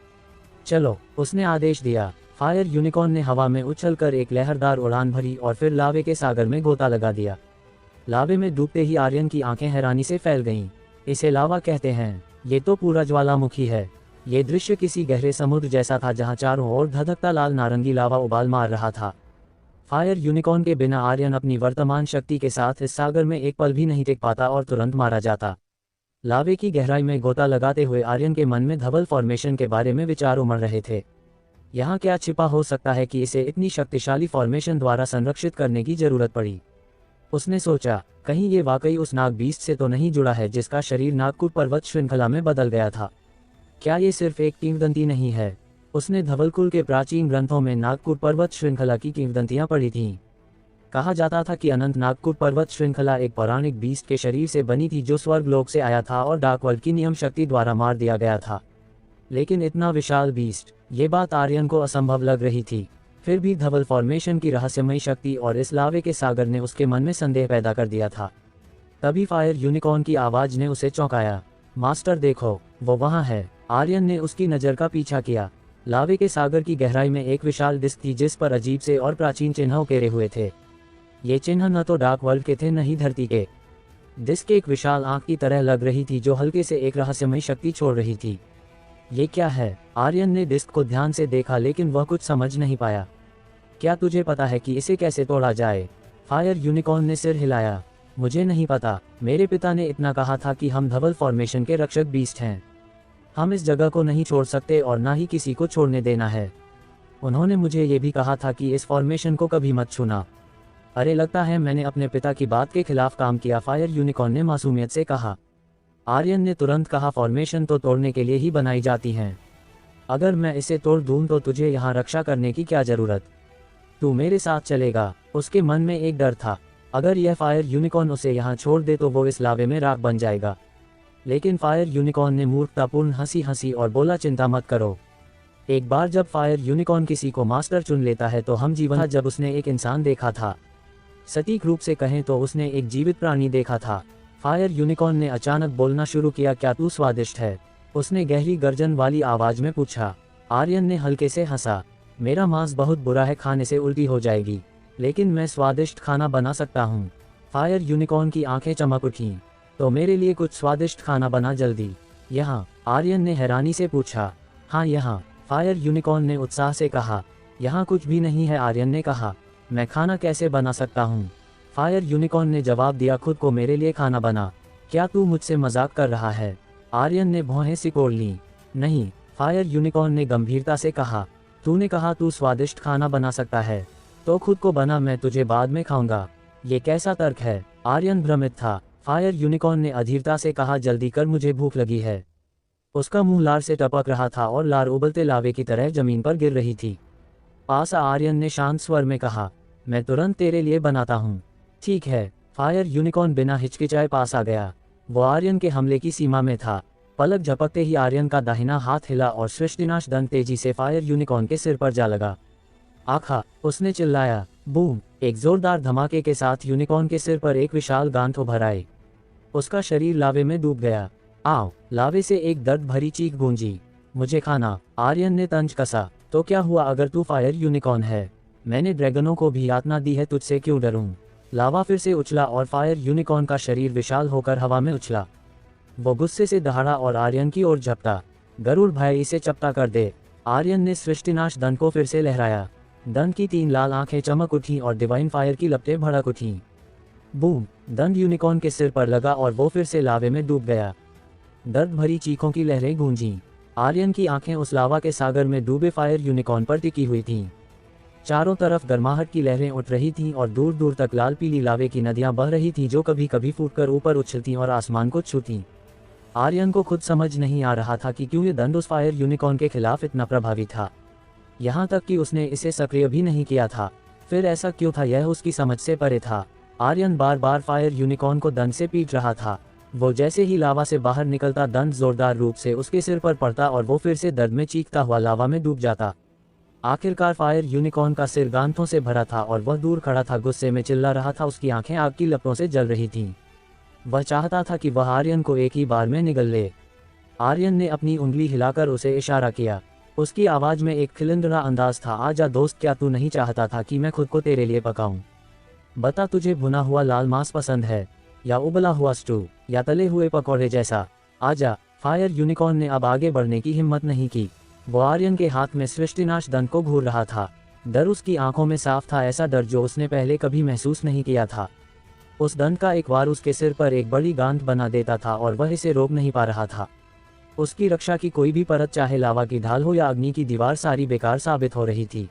चलो, उसने आदेश दिया। फायर यूनिकॉर्न ने हवा में उछलकर एक लहरदार उड़ान भरी और फिर लावे के सागर में गोता लगा दिया। लावे में डूबते ही आर्यन की आंखें हैरानी से फैल गईं। इसे लावा कहते हैं। ये तो पूरा ज्वालामुखी है। ये दृश्य किसी गहरे समुद्र जैसा था जहां चारों ओर धधकता लाल नारंगी लावा उबाल मार रहा था। फायर यूनिकॉर्न के बिना आर्यन अपनी वर्तमान शक्ति के साथ इस सागर में एक पल भी नहीं टिक पाता और तुरंत मारा जाता। लावे की गहराई में गोता लगाते हुए आर्यन के मन में धवल फॉर्मेशन के बारे में विचार उमड़ रहे थे। यहाँ क्या छिपा हो सकता है कि इसे इतनी शक्तिशाली फॉर्मेशन द्वारा संरक्षित करने की जरूरत पड़ी। उसने सोचा, कहीं ये वाकई उस नाग बीस्ट से तो नहीं जुड़ा है जिसका शरीर नागकुट पर्वत श्रृंखला में बदल गया था। क्या ये सिर्फ एक किंवदंती नहीं है? उसने धवलकुल के प्राचीन ग्रंथों में नागकुट पर्वत श्रृंखला की किंवदंतियां पढ़ी थीं। कहा जाता था कि अनंत नागकुट पर्वत श्रृंखला एक पौराणिक बीस्ट के शरीर से बनी थी जो स्वर्गलोक से आया था और डार्क वर्ल्ड की नियम शक्ति द्वारा मार दिया गया था। लेकिन इतना विशाल बीस्ट, ये बात आर्यन को असंभव लग रही थी। फिर भी धवल फॉर्मेशन की रहस्यमयी शक्ति और इस लावे के सागर ने उसके मन में संदेह पैदा कर दिया था। तभी फायर यूनिकॉर्न की आवाज ने उसे चौंकाया। मास्टर देखो, वो वहाँ है। आर्यन ने उसकी नज़र का पीछा किया। लावे के सागर की गहराई में एक विशाल डिस्क थी जिस पर अजीब से और प्राचीन चिन्ह उकेरे हुए थे। ये चिन्ह न तो डार्क वर्ल्ड के थे न ही धरती के। डिस्क एक विशाल आंख की तरह लग रही थी जो हल्के से एक रहस्यमयी शक्ति छोड़ रही थी। ये क्या है? आर्यन ने डिस्क को ध्यान से देखा लेकिन वह कुछ समझ नहीं पाया। क्या तुझे पता है कि इसे कैसे तोड़ा जाए? फायर यूनिकॉर्न ने सिर हिलाया। मुझे नहीं पता। मेरे पिता ने इतना कहा था कि हम धवल फॉर्मेशन के रक्षक बीस्ट हैं। हम इस जगह को नहीं छोड़ सकते और ना ही किसी को छोड़ने देना है। उन्होंने मुझे ये भी कहा था कि इस फॉर्मेशन को कभी मत छूना। अरे लगता है मैंने अपने पिता की बात के खिलाफ काम किया, फायर यूनिकॉर्न ने मासूमियत से कहा। आर्यन ने तुरंत कहा, फॉर्मेशन तो तोड़ने के लिए ही बनाई जाती हैं। अगर मैं इसे तोड़ दूं तो तुझे यहाँ रक्षा करने की क्या जरूरत? तू मेरे साथ चलेगा? उसके मन में एक डर था। अगर यह फायर यूनिकॉर्न उसे यहाँ छोड़ दे तो वो इस लावे में राख बन जाएगा। लेकिन फायर यूनिकॉर्न ने मूर्खतापूर्ण हंसी हंसी और बोला, चिंता मत करो। एक बार जब फायर यूनिकॉर्न किसी को मास्टर चुन लेता है तो हम जीवन। जब उसने एक इंसान देखा था, सटीक रूप से कहें तो उसने एक जीवित प्राणी देखा था। फायर यूनिकॉर्न ने अचानक बोलना शुरू किया, क्या तू स्वादिष्ट है? उसने गहरी गर्जन वाली आवाज में पूछा। आर्यन ने हल्के से हंसा। मेरा मांस बहुत बुरा है, खाने से उल्टी हो जाएगी, लेकिन मैं स्वादिष्ट खाना बना सकता हूँ। फायर यूनिकॉर्न की आंखें चमक उठीं। तो मेरे लिए कुछ स्वादिष्ट खाना बना जल्दी। यहाँ? आर्यन ने हैरानी से पूछा। हाँ यहाँ, फायर यूनिकॉर्न ने उत्साह से कहा। यहाँ कुछ भी नहीं है, आर्यन ने कहा। मैं खाना कैसे बना सकता हूँ? फायर यूनिकॉर्न ने जवाब दिया, खुद को मेरे लिए खाना बना। क्या तू मुझसे मजाक कर रहा है? आर्यन ने भौहें सिकोड़ लीं। नहीं, फायर यूनिकॉर्न ने गंभीरता से कहा। तूने कहा तू स्वादिष्ट खाना बना सकता है, तो खुद को बना, मैं तुझे बाद में खाऊंगा। ये कैसा तर्क है? आर्यन भ्रमित था। फायर यूनिकॉर्न ने अधीरता से कहा, जल्दी कर, मुझे भूख लगी है। उसका मुंह लार से टपक रहा था और लार उबलते लावे की तरह जमीन पर गिर रही थी। पास आर्यन ने शांत स्वर में कहा, मैं तुरंत तेरे लिए बनाता हूँ। ठीक है। फायर यूनिकॉर्न बिना हिचकिचाए पास आ गया। वो आर्यन के हमले की सीमा में था। पलक झपकते ही आर्यन का दाहिना हाथ हिला और सृष्टिनाश दंड तेजी से फायर यूनिकॉर्न के सिर पर जा लगा। आखा! उसने चिल्लाया। बूम! एक जोरदार धमाके के साथ यूनिकॉर्न के सिर पर एक विशाल गांठ उभर आई। उसका शरीर लावे में डूब गया। आओ! लावे से एक दर्द भरी चीख गूंजी। मुझे खाना! आर्यन ने तंज कसा। तो क्या हुआ अगर तू फायर यूनिकॉर्न है? मैंने ड्रैगनों को भी यातना दी है, तुझसे क्यों डरूं? लावा फिर से उछला और फायर यूनिकॉर्न का शरीर विशाल होकर हवा में उछला। वो गुस्से से दहाड़ा और आर्यन की ओर झपटा। गरुड़ भाई, इसे चपटा कर दे। आर्यन ने सृष्टिनाश दंड को फिर से लहराया। दंड की 3 लाल आंखें चमक उठीं और डिवाइन फायर की लपटें भड़क उठीं। बूम! दंड यूनिकॉर्न के सिर पर लगा और वो फिर से लावे में डूब गया। दर्द भरी चीखों की लहरें गूंजीं। आर्यन की आंखें उस लावा के सागर में डूबे फायर यूनिकॉर्न पर टिकी हुई थीं। चारों तरफ गर्माहट की लहरें उठ रही थीं और दूर दूर तक लाल पीली लावे की नदियां बह रही थीं जो कभी कभी फूटकर ऊपर उछलतीं और आसमान को छूतीं। आर्यन को खुद समझ नहीं आ रहा था कि क्यों ये दंड उस फायर यूनिकॉर्न के खिलाफ इतना प्रभावी था। यहाँ तक कि उसने इसे सक्रिय भी नहीं किया था। फिर ऐसा क्यों था, यह उसकी समझ से परे था। आर्यन बार बार फायर यूनिकॉर्न को दंड से पीट रहा था। वो जैसे ही लावा से बाहर निकलता, दंड जोरदार रूप से उसके सिर पर पड़ता और वो फिर से दर्द में चीखता हुआ लावा में डूब जाता। आखिरकार फायर यूनिकॉर्न का सिर गांठों से भरा था और वह दूर खड़ा था, गुस्से में चिल्ला रहा था। उसकी आंखें आग की लपटों से जल रही थीं। वह चाहता था कि वह आर्यन को एक ही बार में निगल ले। आर्यन ने अपनी उंगली हिलाकर उसे इशारा किया। उसकी आवाज में एक खिलंदड़ा अंदाज था। आजा दोस्त, क्या तू नहीं चाहता था कि मैं खुद को तेरे लिए पकाऊं? बता, तुझे भुना हुआ लाल मांस पसंद है या उबला हुआ स्टू या तले हुए पकौड़े जैसा? आजा। फायर यूनिकॉर्न ने अब आगे बढ़ने की हिम्मत नहीं की। वो आर्यन के हाथ में सृष्टिनाश दंड को घूर रहा था। डर उसकी आंखों में साफ था, ऐसा डर जो उसने पहले कभी महसूस नहीं किया था। उस दंड का एक वार उसके सिर पर एक बड़ी गांठ बना देता था और वह इसे रोक नहीं पा रहा था। उसकी रक्षा की कोई भी परत, चाहे लावा की ढाल हो या अग्नि की दीवार, सारी बेकार साबित हो रही थी।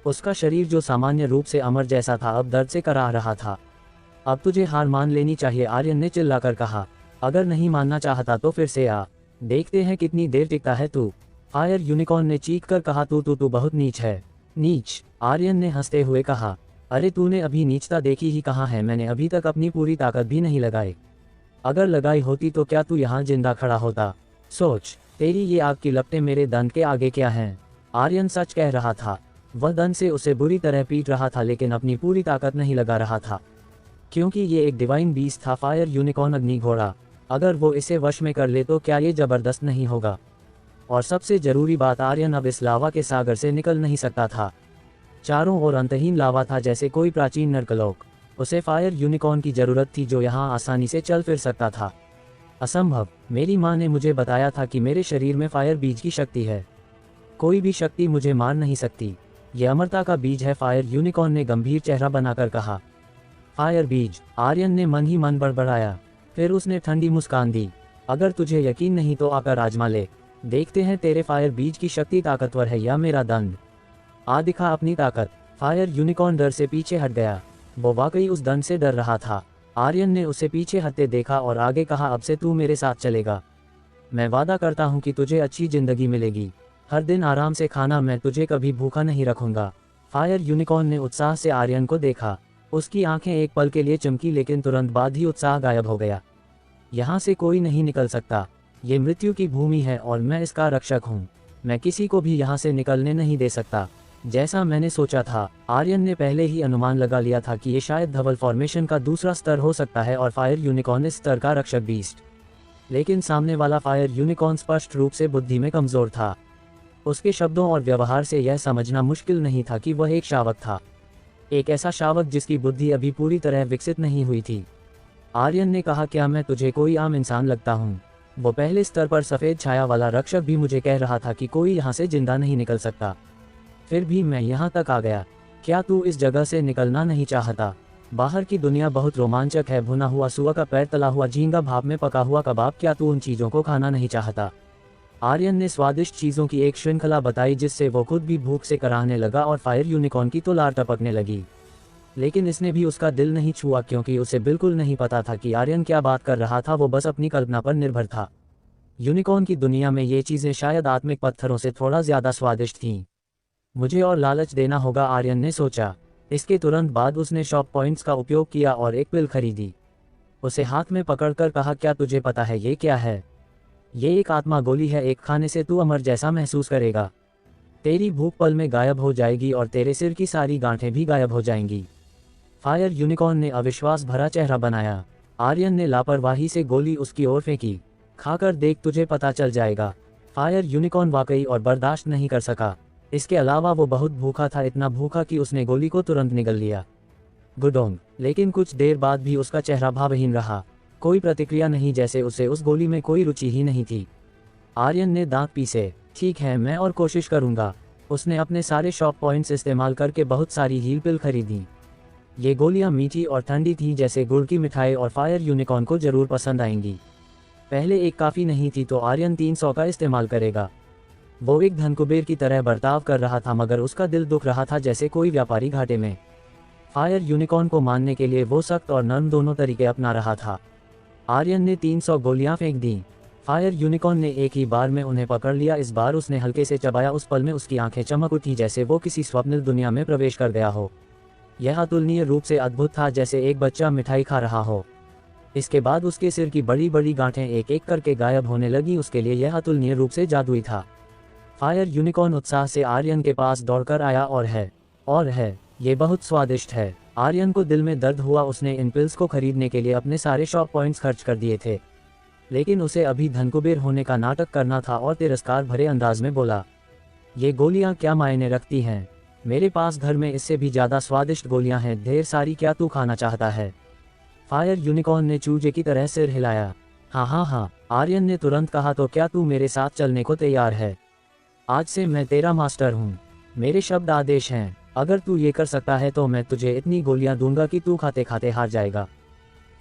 उसका शरीर जो सामान्य रूप से अमर जैसा था, अब दर्द से कराह रहा था। अब तुझे हार मान लेनी चाहिए, आर्यन ने चिल्लाकर कहा। अगर नहीं मानना चाहता तो फिर से आ, देखते हैं कितनी देर टिकता है तू। फायर यूनिकॉर्न ने चीख कर कहा। तू बहुत नीच है। नीच? आर्यन ने हंसते हुए कहा। अरे तूने अभी नीचता देखी ही कहाँ है, मैंने अभी तक अपनी पूरी ताकत भी नहीं लगाई। अगर लगाई होती तो क्या तू यहाँ जिंदा खड़ा होता? सोच, तेरी ये आग की लपटें मेरे दंड के आगे क्या हैं? आर्यन सच कह रहा था। वह दंड से उसे बुरी तरह पीट रहा था, लेकिन अपनी पूरी ताकत नहीं लगा रहा था, क्योंकि ये एक डिवाइन बीस्ट था, फायर यूनिकॉर्न, अग्नि घोड़ा। अगर वो इसे वश में कर ले तो क्या ये जबरदस्त नहीं होगा? और सबसे जरूरी बात, आर्यन अब इस लावा के सागर से निकल नहीं सकता था। चारों ओर अंतहीन लावा था, जैसे कोई प्राचीन नरकलोक। उसे फायर यूनिकॉर्न की जरूरत थी जो यहाँ आसानी से चल फिर सकता था। असंभव। मेरी माँ ने मुझे बताया था कि मेरे शरीर में फायर बीज की शक्ति है। कोई भी शक्ति मुझे मार नहीं सकती। ये अमरता का बीज है, फायर यूनिकॉर्न ने गंभीर चेहरा बनाकर कहा। फायर बीज? आर्यन ने मन ही मन बड़बड़ाया। फिर उसने ठंडी मुस्कान दी। अगर तुझे यकीन नहीं तो आकर आजमा ले, देखते हैं तेरे फायर बीज की शक्ति ताकतवर है या मेरा दंड। आ दिखा अपनी ताकत। फायर यूनिकॉर्न डर से पीछे हट गया। वो वाकई उस दंड से डर रहा था। आर्यन ने उसे पीछे हटते देखा और आगे कहा, अब से तू मेरे साथ चलेगा। मैं वादा करता हूँ कि तुझे अच्छी जिंदगी मिलेगी। हर दिन आराम से खाना, मैं तुझे कभी भूखा नहीं रखूंगा। फायर यूनिकॉर्न ने उत्साह से आर्यन को देखा। उसकी आंखें एक पल के लिए चमकी, लेकिन तुरंत बाद ही उत्साह गायब हो गया। यहाँ से कोई नहीं निकल सकता। ये मृत्यु की भूमि है और मैं इसका रक्षक हूँ। मैं किसी को भी यहाँ से निकलने नहीं दे सकता। जैसा मैंने सोचा था, आर्यन ने पहले ही अनुमान लगा लिया था कि ये शायद धवल फॉर्मेशन का दूसरा स्तर हो सकता है और फायर यूनिकॉर्न इस स्तर का रक्षक बीस्ट। लेकिन सामने वाला फायर यूनिकॉर्न स्पष्ट रूप से बुद्धि में कमजोर था। उसके शब्दों और व्यवहार से यह समझना मुश्किल नहीं था कि वह एक शावक था, एक ऐसा शावक जिसकी बुद्धि अभी पूरी तरह विकसित नहीं हुई थी। आर्यन ने कहा, क्या मैं तुझे कोई आम इंसान लगता हूँ? वो पहले स्तर पर सफ़ेद छाया वाला रक्षक भी मुझे कह रहा था कि कोई यहाँ से जिंदा नहीं निकल सकता। फिर भी मैं यहाँ तक आ गया। क्या तू इस जगह से निकलना नहीं चाहता? बाहर की दुनिया बहुत रोमांचक है। भुना हुआ सुअर का पैर, तला हुआ झींगा, भाप में पका हुआ कबाब, क्या तू उन चीज़ों को खाना नहीं चाहता? आर्यन ने स्वादिष्ट चीज़ों की एक श्रृंखला बताई, जिससे वो खुद भी भूख से कराहने लगा और फायर यूनिकॉर्न की तो लार टपकने लगी। लेकिन इसने भी उसका दिल नहीं छुआ, क्योंकि उसे बिल्कुल नहीं पता था कि आर्यन क्या बात कर रहा था। वो बस अपनी कल्पना पर निर्भर था। यूनिकॉर्न की दुनिया में ये चीज़ें शायद आत्मिक पत्थरों से थोड़ा ज्यादा स्वादिष्ट थीं। मुझे और लालच देना होगा, आर्यन ने सोचा। इसके तुरंत बाद उसने शॉप पॉइंट्स का उपयोग किया और एक पिल खरीदी। उसे हाथ में पकड़कर कहा, क्या तुझे पता है ये क्या है? ये एक आत्मा गोली है। एक खाने से तू अमर जैसा महसूस करेगा। तेरी भूख पल में गायब हो जाएगी और तेरे सिर की सारी गांठें भी गायब हो जाएंगी। फायर यूनिकॉर्न ने अविश्वास भरा चेहरा बनाया। आर्यन ने लापरवाही से गोली उसकी ओर फेंकी। खाकर देख, तुझे पता चल जाएगा। फायर यूनिकॉर्न वाकई और बर्दाश्त नहीं कर सका। इसके अलावा वो बहुत भूखा था, इतना भूखा कि उसने गोली को तुरंत निगल लिया। गुडोंग। लेकिन कुछ देर बाद भी उसका चेहरा भावहीन रहा। कोई प्रतिक्रिया नहीं, जैसे उसे उस गोली में कोई रुचि ही नहीं थी। आर्यन ने दांत पीसे। ठीक है, मैं और कोशिश करूंगा। उसने अपने सारे शॉप पॉइंट्स इस्तेमाल करके बहुत सारी हील पिल खरीदी। ये गोलियां मीठी और ठंडी थीं, जैसे गुड़ की मिठाई, और फायर यूनिकॉर्न को जरूर पसंद आएंगी। पहले एक काफ़ी नहीं थी तो आर्यन 300 का इस्तेमाल करेगा। वो एक धनकुबेर की तरह बर्ताव कर रहा था, मगर उसका दिल दुख रहा था जैसे कोई व्यापारी घाटे में। फायर यूनिकॉर्न को मारने के लिए वो सख्त और नर्म दोनों तरीके अपना रहा था। आर्यन ने 300 गोलियां फेंक दी। फायर यूनिकॉर्न ने एक ही बार में उन्हें पकड़ लिया। इस बार उसने हल्के से चबाया। उस पल में उसकी आंखें चमक उठी, जैसे वो किसी स्वप्निल दुनिया में प्रवेश कर गया हो। यह अतुलनीय रूप से अद्भुत था, जैसे एक बच्चा मिठाई खा रहा हो। इसके बाद उसके सिर की बड़ी बड़ी गांठें एक एक करके गायब होने लगी। उसके लिए यह अतुलनीय रूप से जादुई था। फायर यूनिकॉर्न उत्साह से आर्यन के पास दौड़कर आया। और है, ये बहुत स्वादिष्ट है। आर्यन को दिल में दर्द हुआ। उसने इन पिल्स को खरीदने के लिए अपने सारे शॉप पॉइंट्स खर्च कर दिए थे, लेकिन उसे अभी धनकुबेर होने का नाटक करना था और तिरस्कार भरे अंदाज में बोला, ये गोलियां क्या मायने रखती हैं? मेरे पास घर में इससे भी ज़्यादा स्वादिष्ट गोलियां हैं, ढेर सारी। क्या तू खाना चाहता है? फायर यूनिकॉर्न ने चूजे की तरह सिर हिलाया। हाँ, आर्यन ने तुरंत कहा। तो क्या तू मेरे साथ चलने को तैयार है? आज से मैं तेरा मास्टर हूँ। मेरे शब्द आदेश हैं। अगर तू ये कर सकता है तो मैं तुझे इतनी गोलियां दूंगा कि तू खाते खाते हार जाएगा।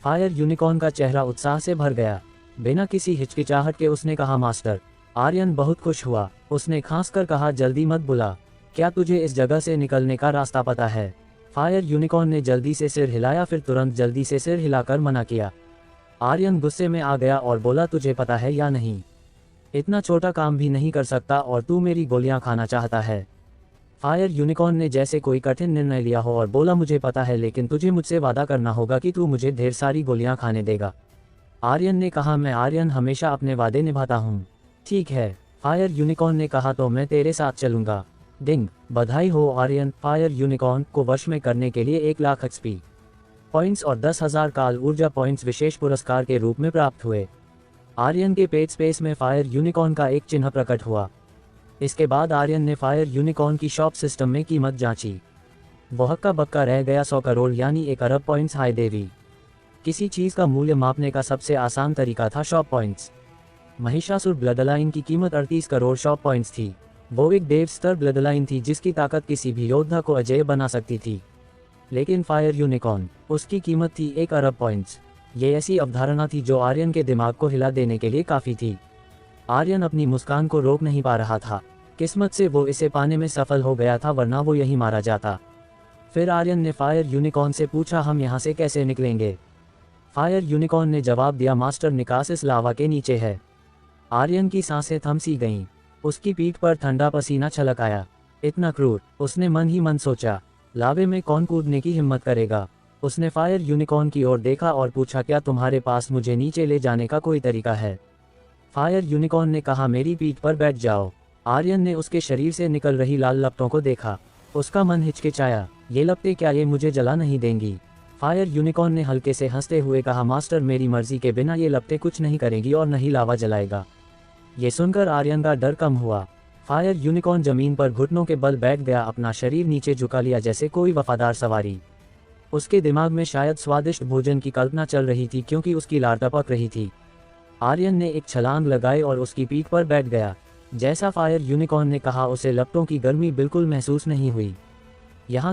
फायर यूनिकॉर्न का चेहरा उत्साह से भर गया। बिना किसी हिचकिचाहट के उसने कहा, मास्टर। आर्यन बहुत खुश हुआ। उसने खांसकर कहा, जल्दी मत बुला। क्या तुझे इस जगह से निकलने का रास्ता पता है? फायर यूनिकॉर्न ने जल्दी से सिर हिलाया, फिर तुरंत जल्दी से सिर हिलाकर मना किया। आर्यन गुस्से में आ गया और बोला, तुझे पता है या नहीं, इतना छोटा काम भी नहीं कर सकता और तू मेरी गोलियां खाना चाहता है। फायर यूनिकॉर्न ने जैसे कोई कठिन निर्णय लिया हो और बोला, मुझे पता है, लेकिन तुझे मुझसे वादा करना होगा कि तू मुझे ढेर सारी गोलियां खाने देगा। आर्यन ने कहा, मैं आर्यन हमेशा अपने वादे निभाता हूँ। ठीक है, फायर यूनिकॉर्न ने कहा, तो मैं तेरे साथ चलूंगा। डिंग, बधाई हो आर्यन। फायर यूनिकॉर्न को वश में करने के लिए 1,00,000 XP पॉइंट्स और 10,000 काल ऊर्जा पॉइंट्स विशेष पुरस्कार के रूप में प्राप्त हुए। आर्यन के पेट स्पेस में फायर यूनिकॉर्न का एक चिन्ह प्रकट हुआ। इसके बाद आर्यन ने फायर यूनिकॉर्न की शॉप सिस्टम में कीमत जांची। वो हक्का बक्का रह गया। 100 करोड़ यानी 1 अरब पॉइंट्स। हाय देवी, किसी चीज़ का मूल्य मापने का सबसे आसान तरीका था शॉप पॉइंट्स। महिषासुर ब्लडलाइन की कीमत 38 करोड़ शॉप पॉइंट्स थी। वो एक देव स्तर ब्लडलाइन थी जिसकी ताकत किसी भी योद्धा को अजेय बना सकती थी। लेकिन फायर यूनिकॉर्न, उसकी कीमत थी 1 अरब पॉइंट्स। ये ऐसी अवधारणा थी जो आर्यन के दिमाग को हिला देने के लिए काफ़ी थी। आर्यन अपनी मुस्कान को रोक नहीं पा रहा था। किस्मत से वो इसे पाने में सफल हो गया था, वरना वो यहीं मारा जाता। फिर आर्यन ने फायर यूनिकॉर्न से पूछा, हम यहाँ से कैसे निकलेंगे? फायर यूनिकॉर्न ने जवाब दिया, मास्टर, निकास इस लावा के नीचे है। आर्यन की सांसें थम सी गईं। उसकी पीठ पर ठंडा पसीना छलक आया। इतना क्रूर, उसने मन ही मन सोचा। लावे में कौन कूदने की हिम्मत करेगा? उसने फायर यूनिकॉर्न की ओर देखा और पूछा, क्या तुम्हारे पास मुझे नीचे ले जाने का कोई तरीका है? फायर यूनिकॉर्न ने कहा, मेरी पीठ पर बैठ जाओ। आर्यन ने उसके शरीर से निकल रही लाल लपटों को देखा। उसका मन हिचकिचाया। ये लपटें, क्या ये मुझे जला नहीं देंगी? फायर यूनिकॉर्न ने हल्के से हंसते हुए कहा, मास्टर, मेरी मर्जी के बिना ये लपटें कुछ नहीं करेंगी और नहीं लावा जलाएगा। ये सुनकर आर्यन का डर कम हुआ। फायर यूनिकॉर्न जमीन पर घुटनों के बल बैठ गया, अपना शरीर नीचे झुका लिया जैसे कोई वफादार सवारी। उसके दिमाग में शायद स्वादिष्ट भोजन की कल्पना चल रही थी, क्योंकि उसकी लार टपक रही थी। आर्यन ने एक छलांग लगाई और उसकी पीठ पर बैठ गया। जैसा फायर यूनिकॉर्न ने कहा, उसे लपटों की गर्मी बिल्कुल महसूस नहीं हुई। यहाँ